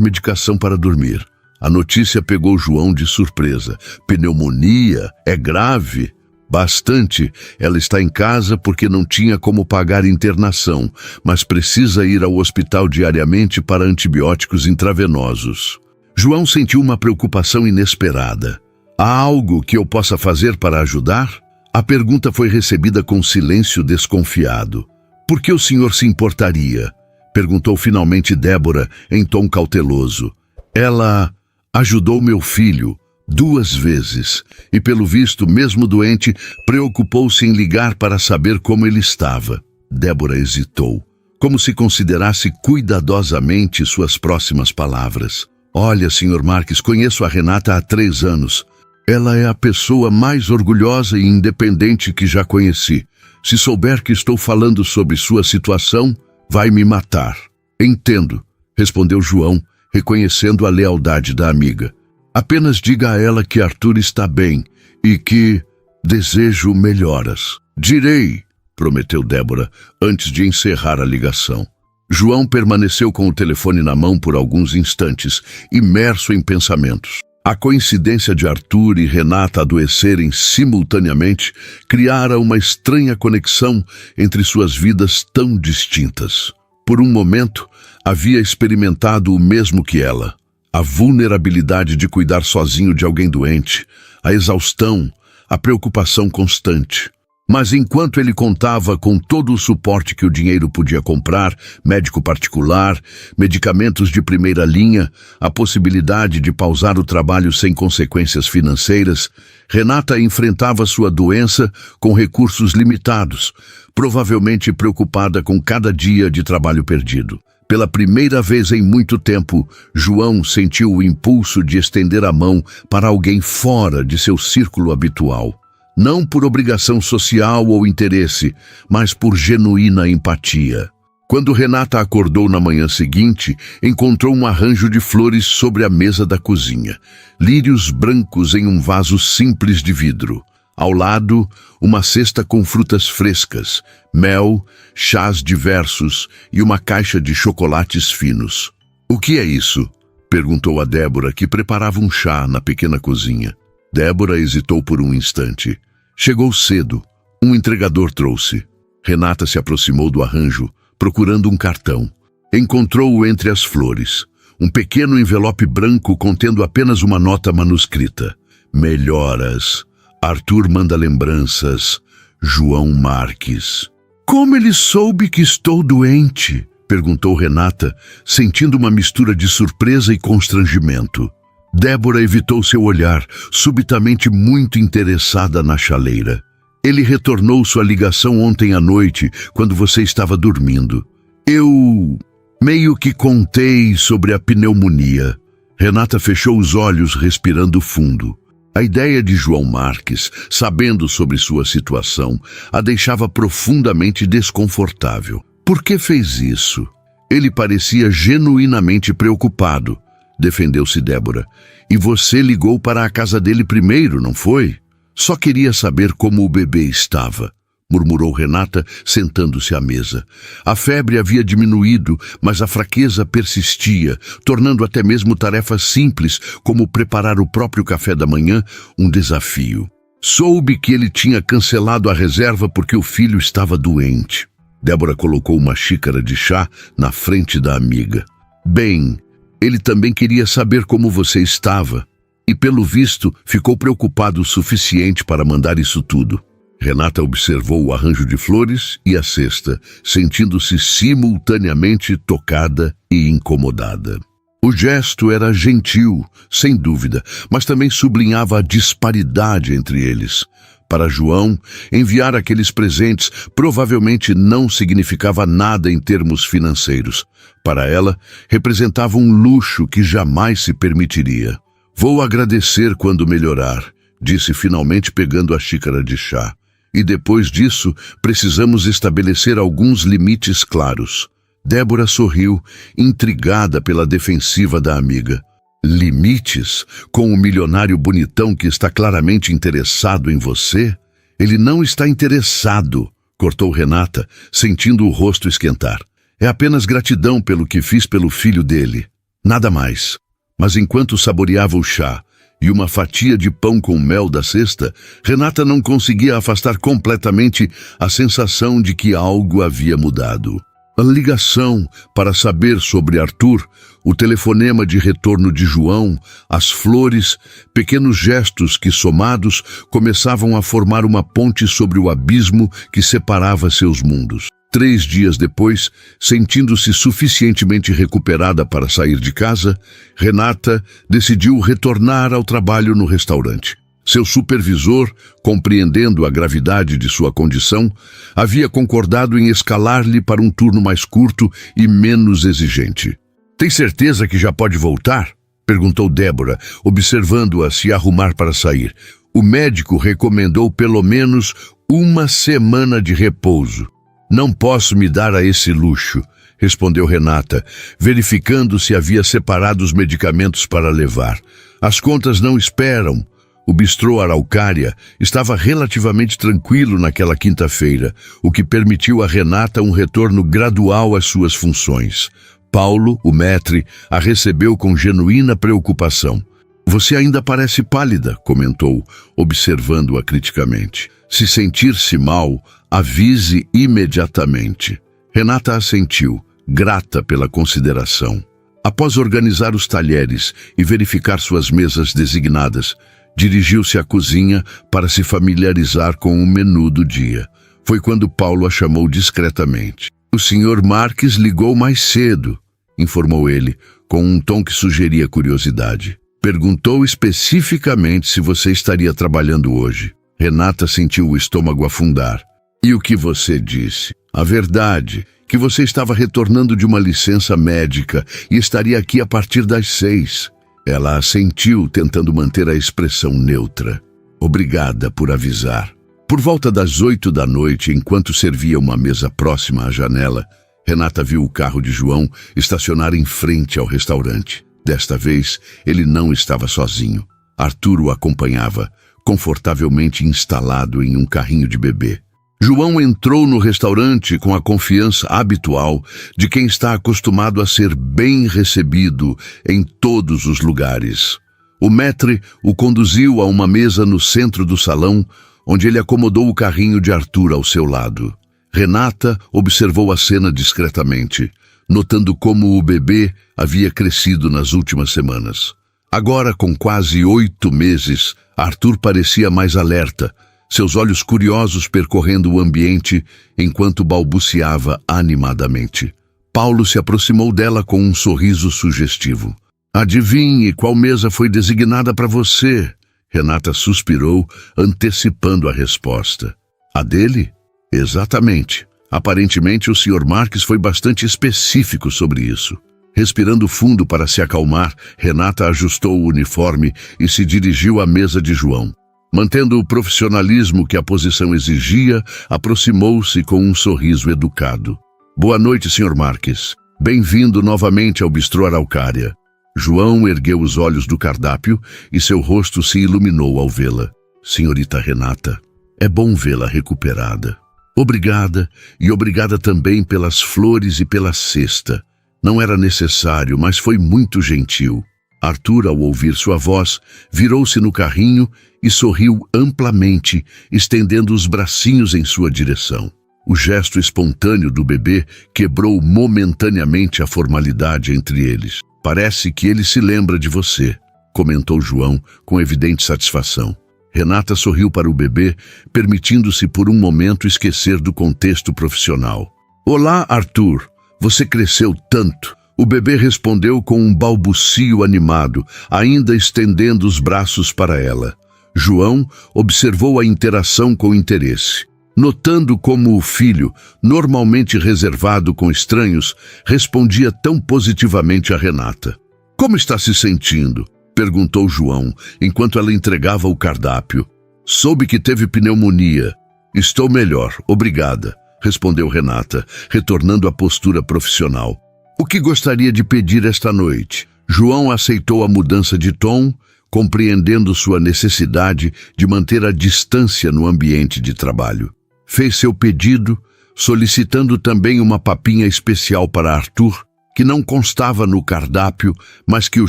medicação para dormir." A notícia pegou João de surpresa. "Pneumonia? É grave?" "Bastante. Ela está em casa porque não tinha como pagar internação, mas precisa ir ao hospital diariamente para antibióticos intravenosos." João sentiu uma preocupação inesperada. Há algo que eu possa fazer para ajudar? A pergunta foi recebida com silêncio desconfiado. Por que o senhor se importaria? Perguntou finalmente Débora em tom cauteloso. Ela ajudou meu filho 2 vezes e, pelo visto, mesmo doente, preocupou-se em ligar para saber como ele estava. Débora hesitou, como se considerasse cuidadosamente suas próximas palavras. Olha, Sr. Marques, conheço a Renata há 3 anos. Ela é a pessoa mais orgulhosa e independente que já conheci. Se souber que estou falando sobre sua situação, vai me matar. Entendo, respondeu João, reconhecendo a lealdade da amiga. Apenas diga a ela que Arthur está bem e que desejo melhoras. Direi, prometeu Débora, antes de encerrar a ligação. João permaneceu com o telefone na mão por alguns instantes, imerso em pensamentos. A coincidência de Arthur e Renata adoecerem simultaneamente criara uma estranha conexão entre suas vidas tão distintas. Por um momento, havia experimentado o mesmo que ela: a vulnerabilidade de cuidar sozinho de alguém doente, a exaustão, a preocupação constante. Mas enquanto ele contava com todo o suporte que o dinheiro podia comprar, médico particular, medicamentos de primeira linha, a possibilidade de pausar o trabalho sem consequências financeiras, Renata enfrentava sua doença com recursos limitados, provavelmente preocupada com cada dia de trabalho perdido. Pela primeira vez em muito tempo, João sentiu o impulso de estender a mão para alguém fora de seu círculo habitual. Não por obrigação social ou interesse, mas por genuína empatia. Quando Renata acordou na manhã seguinte, encontrou um arranjo de flores sobre a mesa da cozinha. Lírios brancos em um vaso simples de vidro. Ao lado, uma cesta com frutas frescas, mel, chás diversos e uma caixa de chocolates finos. "O que é isso?" perguntou a Débora, que preparava um chá na pequena cozinha. Débora hesitou por um instante. Chegou cedo. Um entregador trouxe. Renata se aproximou do arranjo, procurando um cartão. Encontrou-o entre as flores. Um pequeno envelope branco contendo apenas uma nota manuscrita. "Melhoras. Arthur manda lembranças. João Marques." "Como ele soube que estou doente?" perguntou Renata, sentindo uma mistura de surpresa e constrangimento. Débora evitou seu olhar, subitamente muito interessada na chaleira. "Ele retornou sua ligação ontem à noite, quando você estava dormindo. Eu meio que contei sobre a pneumonia." Renata fechou os olhos, respirando fundo. A ideia de João Marques, sabendo sobre sua situação, a deixava profundamente desconfortável. Por que fez isso? Ele parecia genuinamente preocupado. Defendeu-se Débora. "E você ligou para a casa dele primeiro, não foi?" "Só queria saber como o bebê estava", murmurou Renata, sentando-se à mesa. A febre havia diminuído, mas a fraqueza persistia, tornando até mesmo tarefas simples, como preparar o próprio café da manhã, um desafio. Soube que ele tinha cancelado a reserva porque o filho estava doente. Débora colocou uma xícara de chá na frente da amiga. "Bem, ele também queria saber como você estava, e pelo visto ficou preocupado o suficiente para mandar isso tudo." Renata observou o arranjo de flores e a cesta, sentindo-se simultaneamente tocada e incomodada. O gesto era gentil, sem dúvida, mas também sublinhava a disparidade entre eles. Para João, enviar aqueles presentes provavelmente não significava nada em termos financeiros. Para ela, representava um luxo que jamais se permitiria. "Vou agradecer quando melhorar", disse finalmente pegando a xícara de chá. "E depois disso, precisamos estabelecer alguns limites claros." Débora sorriu, intrigada pela defensiva da amiga. "Limites? Com o milionário bonitão que está claramente interessado em você?" "Ele não está interessado", cortou Renata, sentindo o rosto esquentar. "É apenas gratidão pelo que fiz pelo filho dele. Nada mais." Mas enquanto saboreava o chá e uma fatia de pão com mel da cesta, Renata não conseguia afastar completamente a sensação de que algo havia mudado. A ligação para saber sobre Arthur O telefonema de retorno de João, as flores, pequenos gestos que, somados, começavam a formar uma ponte sobre o abismo que separava seus mundos. 3 dias depois, sentindo-se suficientemente recuperada para sair de casa, Renata decidiu retornar ao trabalho no restaurante. Seu supervisor, compreendendo a gravidade de sua condição, havia concordado em escalar-lhe para um turno mais curto e menos exigente. "Tem certeza que já pode voltar?" perguntou Débora, observando-a se arrumar para sair. O médico recomendou pelo menos 1 semana de repouso. "Não posso me dar a esse luxo", respondeu Renata, verificando se havia separado os medicamentos para levar. "As contas não esperam." O bistrô Araucária estava relativamente tranquilo naquela quinta-feira, o que permitiu a Renata um retorno gradual às suas funções. Paulo, o maître, a recebeu com genuína preocupação. "Você ainda parece pálida", comentou, observando-a criticamente. "Se sentir-se mal, avise imediatamente." Renata assentiu, grata pela consideração. Após organizar os talheres e verificar suas mesas designadas, dirigiu-se à cozinha para se familiarizar com o menu do dia. Foi quando Paulo a chamou discretamente. "O Sr. Marques ligou mais cedo", informou ele, com um tom que sugeria curiosidade. "Perguntou especificamente se você estaria trabalhando hoje." Renata sentiu o estômago afundar. "E o que você disse?" "A verdade, que você estava retornando de uma licença médica e estaria aqui a partir das 6. Ela assentiu, tentando manter a expressão neutra. "Obrigada por avisar." Por volta das 8 da noite, enquanto servia uma mesa próxima à janela, Renata viu o carro de João estacionar em frente ao restaurante. Desta vez, ele não estava sozinho. Arthur o acompanhava, confortavelmente instalado em um carrinho de bebê. João entrou no restaurante com a confiança habitual de quem está acostumado a ser bem recebido em todos os lugares. O maître o conduziu a uma mesa no centro do salão, onde ele acomodou o carrinho de Arthur ao seu lado. Renata observou a cena discretamente, notando como o bebê havia crescido nas últimas semanas. Agora, com quase 8 meses, Arthur parecia mais alerta, seus olhos curiosos percorrendo o ambiente enquanto balbuciava animadamente. Paulo se aproximou dela com um sorriso sugestivo. "Adivinhe qual mesa foi designada para você?" Renata suspirou, antecipando a resposta. "A dele?" "Exatamente. Aparentemente o Sr. Marques foi bastante específico sobre isso." Respirando fundo para se acalmar, Renata ajustou o uniforme e se dirigiu à mesa de João. Mantendo o profissionalismo que a posição exigia, aproximou-se com um sorriso educado. "Boa noite, Sr. Marques. Bem-vindo novamente ao bistrô Araucária." João ergueu os olhos do cardápio e seu rosto se iluminou ao vê-la. "Senhorita Renata, é bom vê-la recuperada." "Obrigada, e obrigada também pelas flores e pela cesta. Não era necessário, mas foi muito gentil." Arthur, ao ouvir sua voz, virou-se no carrinho e sorriu amplamente, estendendo os bracinhos em sua direção. O gesto espontâneo do bebê quebrou momentaneamente a formalidade entre eles. "Parece que ele se lembra de você", comentou João com evidente satisfação. Renata sorriu para o bebê, permitindo-se por um momento esquecer do contexto profissional. "Olá, Arthur. Você cresceu tanto." O bebê respondeu com um balbucio animado, ainda estendendo os braços para ela. João observou a interação com interesse, notando como o filho, normalmente reservado com estranhos, respondia tão positivamente a Renata. "Como está se sentindo?" perguntou João, enquanto ela entregava o cardápio. "Soube que teve pneumonia." "Estou melhor, obrigada", respondeu Renata, retornando à postura profissional. "O que gostaria de pedir esta noite?" João aceitou a mudança de tom, compreendendo sua necessidade de manter a distância no ambiente de trabalho. Fez seu pedido, solicitando também uma papinha especial para Arthur, que não constava no cardápio, mas que o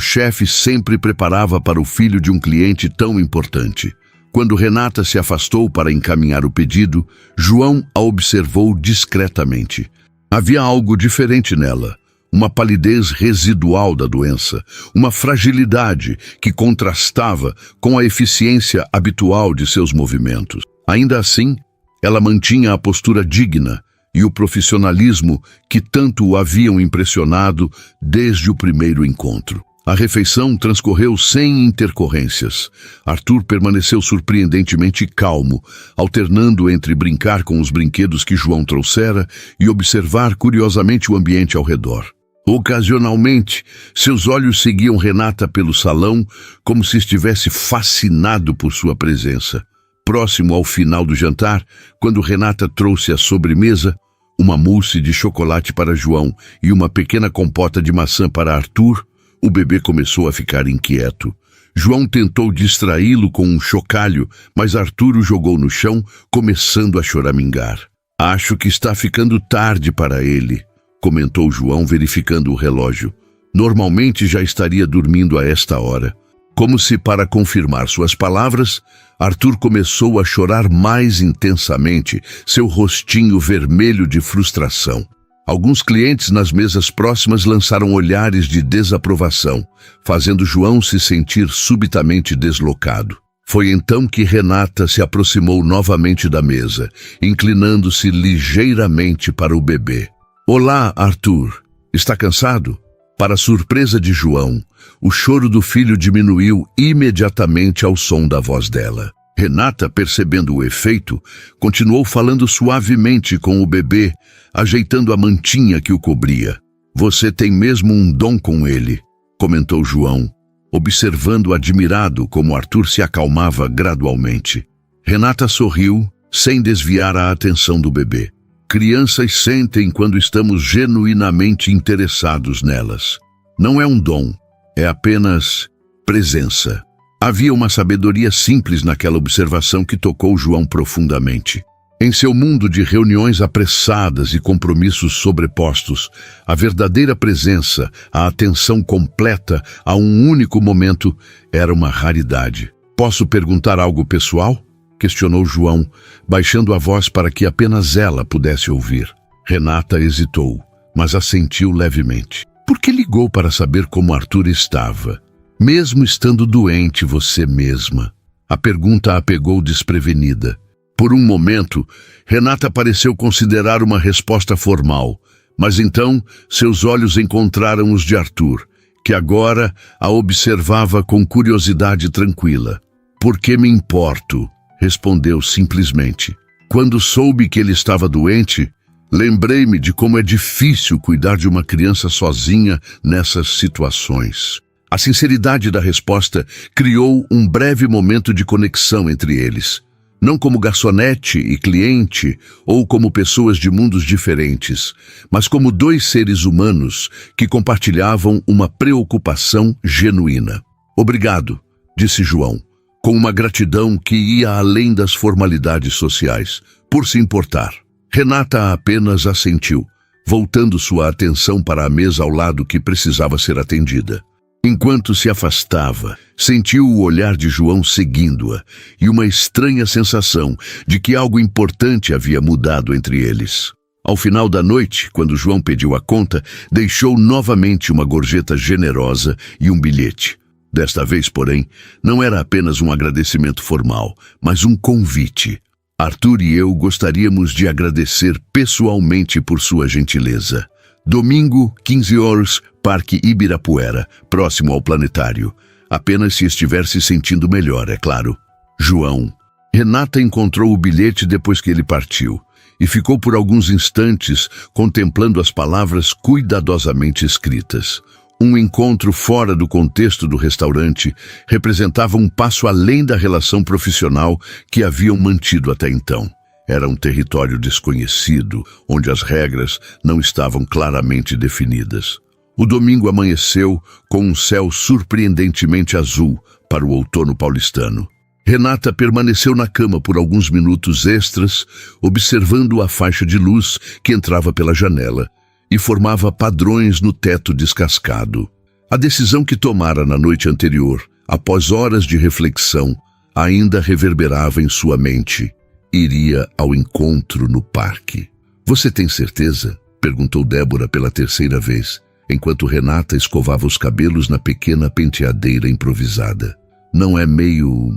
chefe sempre preparava para o filho de um cliente tão importante. Quando Renata se afastou para encaminhar o pedido, João a observou discretamente. Havia algo diferente nela. uma palidez residual da doença, uma fragilidade que contrastava com a eficiência habitual de seus movimentos. Ainda assim, ela mantinha a postura digna e o profissionalismo que tanto o haviam impressionado desde o primeiro encontro. A refeição transcorreu sem intercorrências. Arthur permaneceu surpreendentemente calmo, alternando entre brincar com os brinquedos que João trouxera e observar curiosamente o ambiente ao redor. Ocasionalmente, seus olhos seguiam Renata pelo salão como se estivesse fascinado por sua presença. Próximo ao final do jantar, quando Renata trouxe à sobremesa uma mousse de chocolate para João e uma pequena compota de maçã para Arthur, o bebê começou a ficar inquieto. João tentou distraí-lo com um chocalho, mas Arthur o jogou no chão, começando a choramingar. "Acho que está ficando tarde para ele", comentou João, verificando o relógio. "Normalmente já estaria dormindo a esta hora." Como se para confirmar suas palavras, Arthur começou a chorar mais intensamente, seu rostinho vermelho de frustração. Alguns clientes nas mesas próximas lançaram olhares de desaprovação, fazendo João se sentir subitamente deslocado. Foi então que Renata se aproximou novamente da mesa, inclinando-se ligeiramente para o bebê. "Olá, Arthur. Está cansado?" Para surpresa de João, o choro do filho diminuiu imediatamente ao som da voz dela. Renata, percebendo o efeito, continuou falando suavemente com o bebê, ajeitando a mantinha que o cobria. "Você tem mesmo um dom com ele", comentou João, observando admirado como Arthur se acalmava gradualmente. Renata sorriu, sem desviar a atenção do bebê. "Crianças sentem quando estamos genuinamente interessados nelas. Não é um dom, é apenas presença." Havia uma sabedoria simples naquela observação que tocou João profundamente. Em seu mundo de reuniões apressadas e compromissos sobrepostos, a verdadeira presença, a atenção completa a um único momento, era uma raridade. "Posso perguntar algo pessoal?" questionou João, baixando a voz para que apenas ela pudesse ouvir. Renata hesitou, mas assentiu levemente. "Por que ligou para saber como Arthur estava? Mesmo estando doente você mesma?" A pergunta a pegou desprevenida. Por um momento, Renata pareceu considerar uma resposta formal, mas então seus olhos encontraram os de Arthur, que agora a observava com curiosidade tranquila. "Por que me importo?" respondeu simplesmente. "Quando soube que ele estava doente, lembrei-me de como é difícil cuidar de uma criança sozinha nessas situações." A sinceridade da resposta criou um breve momento de conexão entre eles. Não como garçonete e cliente, ou como pessoas de mundos diferentes, mas como dois seres humanos que compartilhavam uma preocupação genuína. "Obrigado", disse João, com uma gratidão que ia além das formalidades sociais, por se importar. Renata apenas assentiu, voltando sua atenção para a mesa ao lado que precisava ser atendida. Enquanto se afastava, sentiu o olhar de João seguindo-a e uma estranha sensação de que algo importante havia mudado entre eles. Ao final da noite, quando João pediu a conta, deixou novamente uma gorjeta generosa e um bilhete. Desta vez, porém, não era apenas um agradecimento formal, mas um convite. "Arthur e eu gostaríamos de agradecer pessoalmente por sua gentileza. Domingo, 15 horas, Parque Ibirapuera, próximo ao planetário. Apenas se estiver se sentindo melhor, é claro. João." Renata encontrou o bilhete depois que ele partiu e ficou por alguns instantes contemplando as palavras cuidadosamente escritas. Um encontro fora do contexto do restaurante representava um passo além da relação profissional que haviam mantido até então. Era um território desconhecido, onde as regras não estavam claramente definidas. O domingo amanheceu com um céu surpreendentemente azul para o outono paulistano. Renata permaneceu na cama por alguns minutos extras, observando a faixa de luz que entrava pela janela e formava padrões no teto descascado. A decisão que tomara na noite anterior, após horas de reflexão, ainda reverberava em sua mente. Iria ao encontro no parque. "Você tem certeza?" perguntou Débora pela terceira vez. enquanto Renata escovava os cabelos na pequena penteadeira improvisada. Não é meio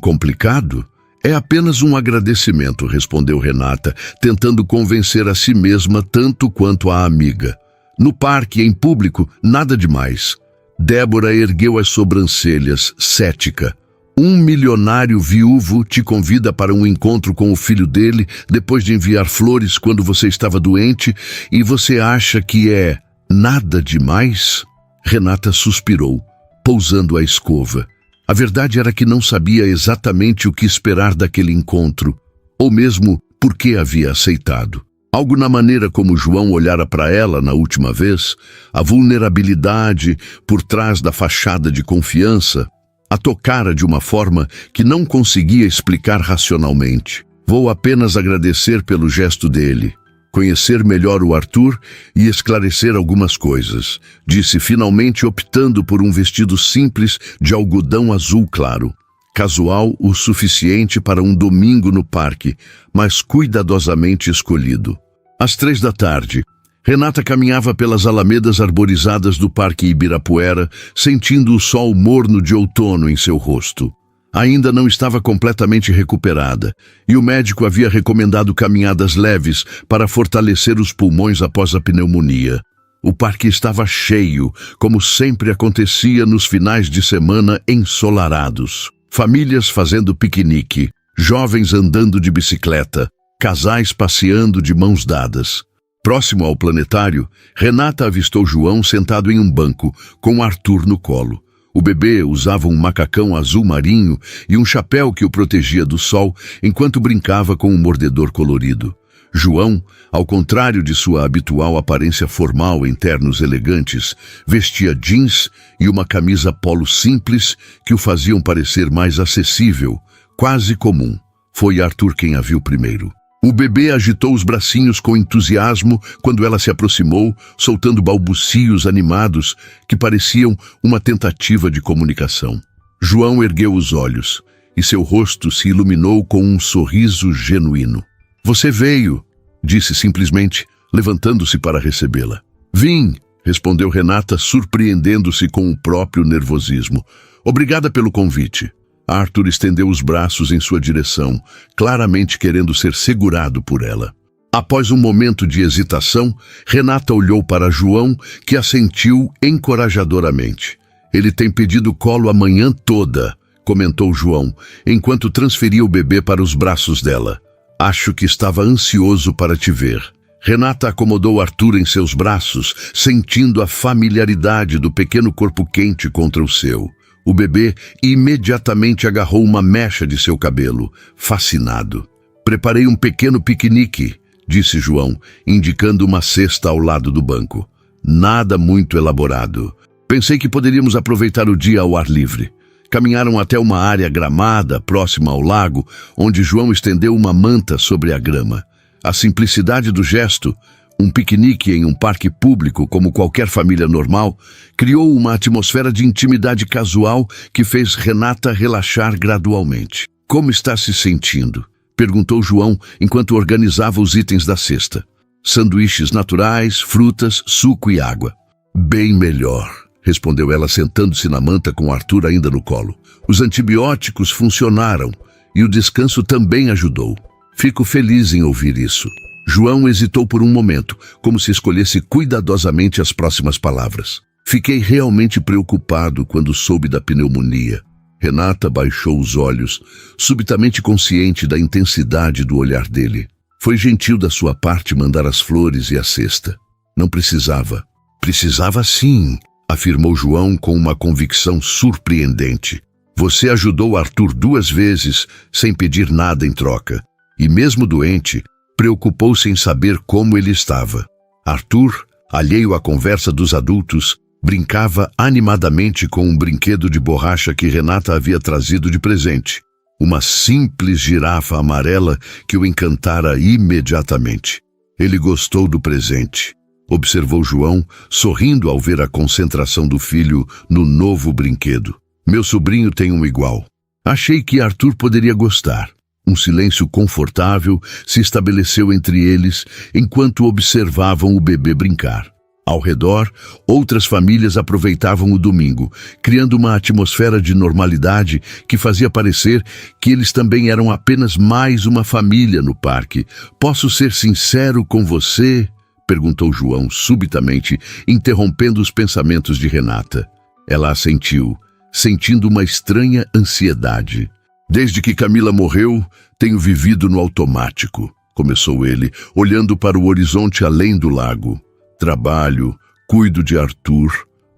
complicado? É apenas um agradecimento, respondeu Renata, tentando convencer a si mesma tanto quanto a amiga. No parque, em público, nada demais. Débora ergueu as sobrancelhas, cética. Um milionário viúvo te convida para um encontro com o filho dele depois de enviar flores quando você estava doente e você acha que é nada demais? Renata suspirou, pousando a escova. A verdade era que não sabia exatamente o que esperar daquele encontro, ou mesmo por que havia aceitado. Algo na maneira como João olhara para ela na última vez, a vulnerabilidade por trás da fachada de confiança, a tocara de uma forma que não conseguia explicar racionalmente. Vou apenas agradecer pelo gesto dele, conhecer melhor o Arthur e esclarecer algumas coisas, disse finalmente optando por um vestido simples de algodão azul claro. Casual o suficiente para um domingo no parque, mas cuidadosamente escolhido. Às 3 da tarde, Renata caminhava pelas alamedas arborizadas do Parque Ibirapuera, sentindo o sol morno de outono em seu rosto. Ainda não estava completamente recuperada, e o médico havia recomendado caminhadas leves para fortalecer os pulmões após a pneumonia. O parque estava cheio, como sempre acontecia nos finais de semana ensolarados. Famílias fazendo piquenique, jovens andando de bicicleta, casais passeando de mãos dadas. Próximo ao planetário, Renata avistou João sentado em um banco, com Arthur no colo. O bebê usava um macacão azul marinho e um chapéu que o protegia do sol, enquanto brincava com um mordedor colorido. João, ao contrário de sua habitual aparência formal em ternos elegantes, vestia jeans e uma camisa polo simples que o faziam parecer mais acessível, quase comum. Foi Arthur quem a viu primeiro. O bebê agitou os bracinhos com entusiasmo quando ela se aproximou, soltando balbucios animados que pareciam uma tentativa de comunicação. João ergueu os olhos e seu rosto se iluminou com um sorriso genuíno. Você veio, disse simplesmente, levantando-se para recebê-la. Vim, respondeu Renata, surpreendendo-se com o próprio nervosismo. Obrigada pelo convite. Arthur estendeu os braços em sua direção, claramente querendo ser segurado por ela. Após um momento de hesitação, Renata olhou para João, que assentiu encorajadoramente. Ele tem pedido colo a manhã toda, comentou João, enquanto transferia o bebê para os braços dela. Acho que estava ansioso para te ver. Renata acomodou Arthur em seus braços, sentindo a familiaridade do pequeno corpo quente contra o seu. O bebê imediatamente agarrou uma mecha de seu cabelo, fascinado. Preparei um pequeno piquenique, disse João, indicando uma cesta ao lado do banco. Nada muito elaborado. Pensei que poderíamos aproveitar o dia ao ar livre. Caminharam até uma área gramada, próxima ao lago, onde João estendeu uma manta sobre a grama. A simplicidade do gesto, um piquenique em um parque público como qualquer família normal, criou uma atmosfera de intimidade casual que fez Renata relaxar gradualmente. Como está se sentindo? Perguntou João enquanto organizava os itens da cesta. Sanduíches naturais, frutas, suco e água. Bem melhor, respondeu ela sentando-se na manta com Arthur ainda no colo. Os antibióticos funcionaram e o descanso também ajudou. Fico feliz em ouvir isso. João hesitou por um momento, como se escolhesse cuidadosamente as próximas palavras. Fiquei realmente preocupado quando soube da pneumonia. Renata baixou os olhos, subitamente consciente da intensidade do olhar dele. Foi gentil da sua parte mandar as flores e a cesta. Não precisava. Precisava sim, afirmou João com uma convicção surpreendente. Você ajudou Arthur 2 vezes sem pedir nada em troca. E mesmo doente, preocupou-se em saber como ele estava. Arthur, alheio à conversa dos adultos, brincava animadamente com um brinquedo de borracha que Renata havia trazido de presente. Uma simples girafa amarela que o encantara imediatamente. Ele gostou do presente, observou João, sorrindo ao ver a concentração do filho no novo brinquedo. Meu sobrinho tem um igual. Achei que Arthur poderia gostar. Um silêncio confortável se estabeleceu entre eles enquanto observavam o bebê brincar. Ao redor, outras famílias aproveitavam o domingo, criando uma atmosfera de normalidade que fazia parecer que eles também eram apenas mais uma família no parque. "Posso ser sincero com você?", perguntou João subitamente, interrompendo os pensamentos de Renata. Ela assentiu, sentindo uma estranha ansiedade. "Desde que Camila morreu, tenho vivido no automático", começou ele, olhando para o horizonte além do lago. "Trabalho, cuido de Arthur,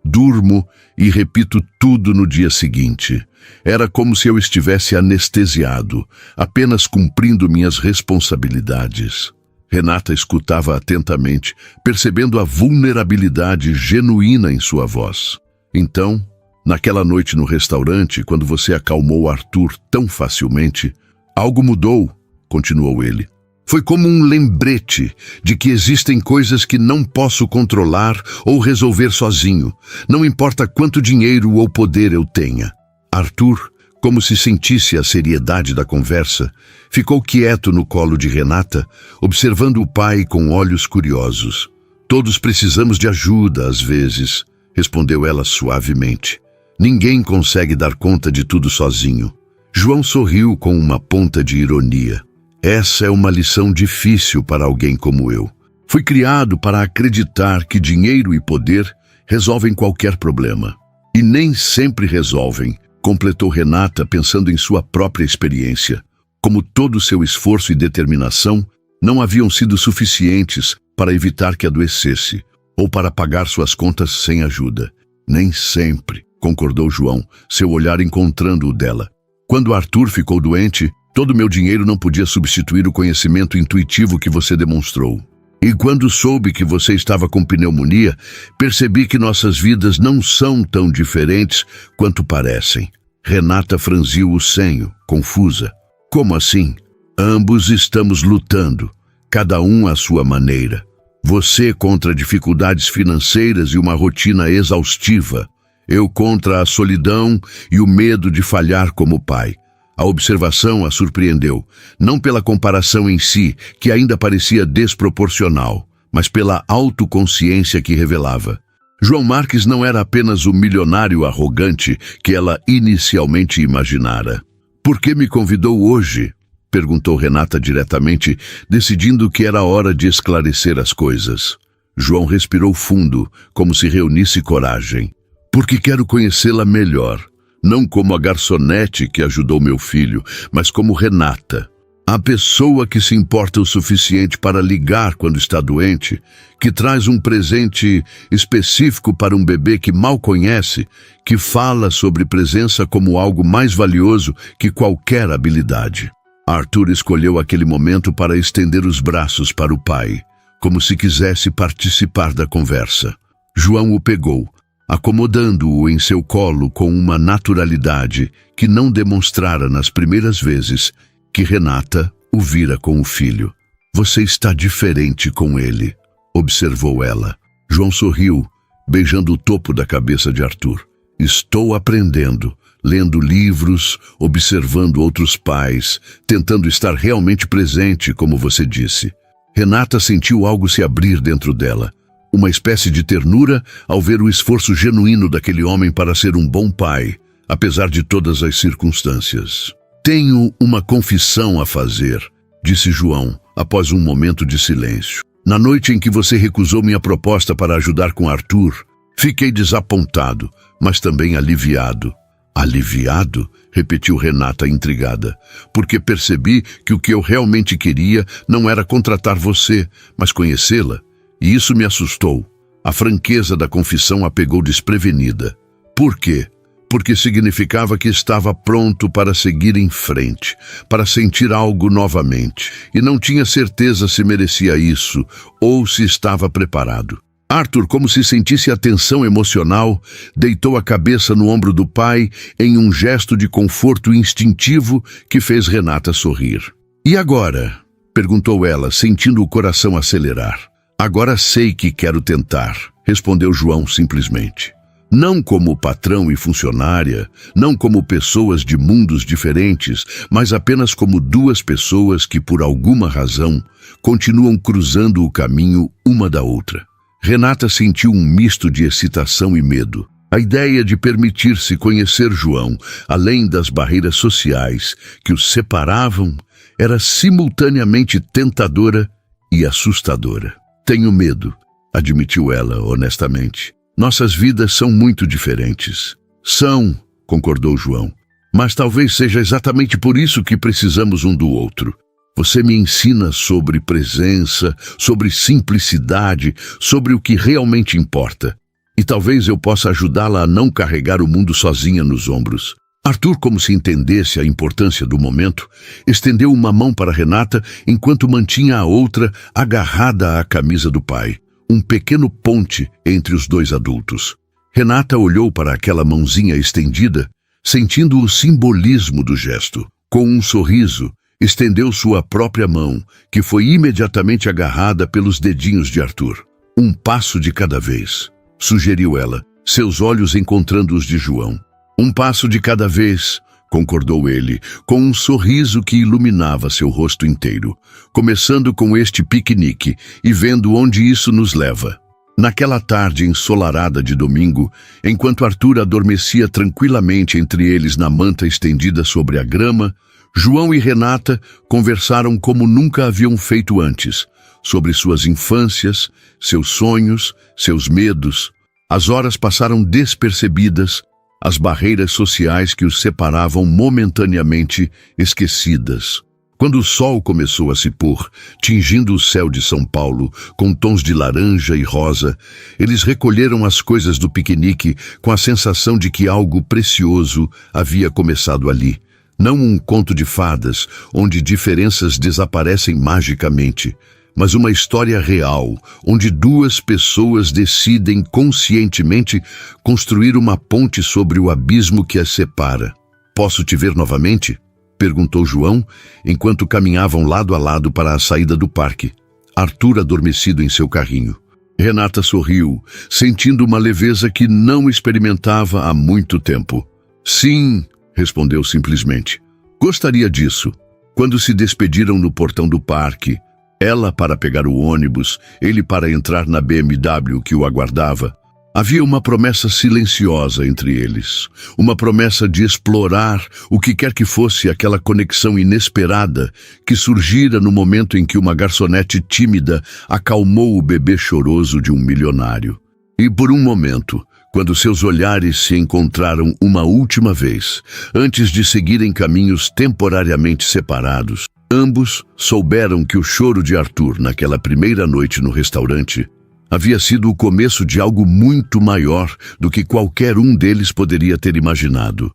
durmo e repito tudo no dia seguinte. Era como se eu estivesse anestesiado, apenas cumprindo minhas responsabilidades." Renata escutava atentamente, percebendo a vulnerabilidade genuína em sua voz. "Então, naquela noite no restaurante, quando você acalmou Arthur tão facilmente, algo mudou", continuou ele. "Foi como um lembrete de que existem coisas que não posso controlar ou resolver sozinho, não importa quanto dinheiro ou poder eu tenha." Arthur, como se sentisse a seriedade da conversa, ficou quieto no colo de Renata, observando o pai com olhos curiosos. "Todos precisamos de ajuda às vezes", respondeu ela suavemente. "Ninguém consegue dar conta de tudo sozinho." João sorriu com uma ponta de ironia. "Essa é uma lição difícil para alguém como eu. Fui criado para acreditar que dinheiro e poder resolvem qualquer problema. E nem sempre resolvem", completou Renata, pensando em sua própria experiência. Como todo seu esforço e determinação não haviam sido suficientes para evitar que adoecesse, ou para pagar suas contas sem ajuda. "Nem sempre", concordou João, seu olhar encontrando o dela. "Quando Arthur ficou doente, todo meu dinheiro não podia substituir o conhecimento intuitivo que você demonstrou. E quando soube que você estava com pneumonia, percebi que nossas vidas não são tão diferentes quanto parecem." Renata franziu o senho, confusa. "Como assim?" "Ambos estamos lutando, cada um à sua maneira. Você contra dificuldades financeiras e uma rotina exaustiva. Eu contra a solidão e o medo de falhar como pai." A observação a surpreendeu, não pela comparação em si, que ainda parecia desproporcional, mas pela autoconsciência que revelava. João Marques não era apenas o milionário arrogante que ela inicialmente imaginara. "Por que me convidou hoje?", perguntou Renata diretamente, decidindo que era hora de esclarecer as coisas. João respirou fundo, como se reunisse coragem. "Porque quero conhecê-la melhor. Não como a garçonete que ajudou meu filho, mas como Renata. A pessoa que se importa o suficiente para ligar quando está doente, que traz um presente específico para um bebê que mal conhece, que fala sobre presença como algo mais valioso que qualquer habilidade." Arthur escolheu aquele momento para estender os braços para o pai, como se quisesse participar da conversa. João o pegou, acomodando-o em seu colo com uma naturalidade que não demonstrara nas primeiras vezes que Renata o vira com o filho. "Você está diferente com ele", observou ela. João sorriu, beijando o topo da cabeça de Arthur. "Estou aprendendo, lendo livros, observando outros pais, tentando estar realmente presente, como você disse." Renata sentiu algo se abrir dentro dela. Uma espécie de ternura ao ver o esforço genuíno daquele homem para ser um bom pai, apesar de todas as circunstâncias. "Tenho uma confissão a fazer", disse João, após um momento de silêncio. "Na noite em que você recusou minha proposta para ajudar com Arthur, fiquei desapontado, mas também aliviado." "Aliviado?", repetiu Renata intrigada. "Porque percebi que o que eu realmente queria não era contratar você, mas conhecê-la. E isso me assustou." A franqueza da confissão a pegou desprevenida. "Por quê?" "Porque significava que estava pronto para seguir em frente, para sentir algo novamente, e não tinha certeza se merecia isso ou se estava preparado." Arthur, como se sentisse a tensão emocional, deitou a cabeça no ombro do pai em um gesto de conforto instintivo que fez Renata sorrir. "E agora?", perguntou ela, sentindo o coração acelerar. "Agora sei que quero tentar", respondeu João simplesmente. Não como patrão e funcionária, não como pessoas de mundos diferentes, mas apenas como duas pessoas que, por alguma razão, continuam cruzando o caminho uma da outra. Renata sentiu um misto de excitação e medo. A ideia de permitir-se conhecer João, além das barreiras sociais que os separavam, era simultaneamente tentadora e assustadora. Tenho medo, admitiu ela honestamente. Nossas vidas são muito diferentes. São, concordou João. Mas talvez seja exatamente por isso que precisamos um do outro. Você me ensina sobre presença, sobre simplicidade, sobre o que realmente importa. E talvez eu possa ajudá-la a não carregar o mundo sozinha nos ombros. Arthur, como se entendesse a importância do momento, estendeu uma mão para Renata enquanto mantinha a outra agarrada à camisa do pai. Um pequeno ponte entre os dois adultos. Renata olhou para aquela mãozinha estendida, sentindo o simbolismo do gesto. Com um sorriso, estendeu sua própria mão, que foi imediatamente agarrada pelos dedinhos de Arthur. Um passo de cada vez, sugeriu ela, seus olhos encontrando os de João. Um passo de cada vez, concordou ele, com um sorriso que iluminava seu rosto inteiro, começando com este piquenique e vendo onde isso nos leva. Naquela tarde ensolarada de domingo, enquanto Arthur adormecia tranquilamente entre eles na manta estendida sobre a grama, João e Renata conversaram como nunca haviam feito antes, sobre suas infâncias, seus sonhos, seus medos. As horas passaram despercebidas, as barreiras sociais que os separavam momentaneamente esquecidas. Quando o sol começou a se pôr, tingindo o céu de São Paulo com tons de laranja e rosa, eles recolheram as coisas do piquenique com a sensação de que algo precioso havia começado ali. Não um conto de fadas, onde diferenças desaparecem magicamente, mas uma história real, onde duas pessoas decidem conscientemente construir uma ponte sobre o abismo que as separa. Posso te ver novamente? Perguntou João, enquanto caminhavam lado a lado para a saída do parque. Arthur adormecido em seu carrinho. Renata sorriu, sentindo uma leveza que não experimentava há muito tempo. Sim, respondeu simplesmente. Gostaria disso. Quando se despediram no portão do parque, ela para pegar o ônibus, ele para entrar na BMW que o aguardava, havia uma promessa silenciosa entre eles. Uma promessa de explorar o que quer que fosse aquela conexão inesperada que surgira no momento em que uma garçonete tímida acalmou o bebê choroso de um milionário. E por um momento, quando seus olhares se encontraram uma última vez, antes de seguirem caminhos temporariamente separados, ambos souberam que o choro de Arthur naquela primeira noite no restaurante havia sido o começo de algo muito maior do que qualquer um deles poderia ter imaginado.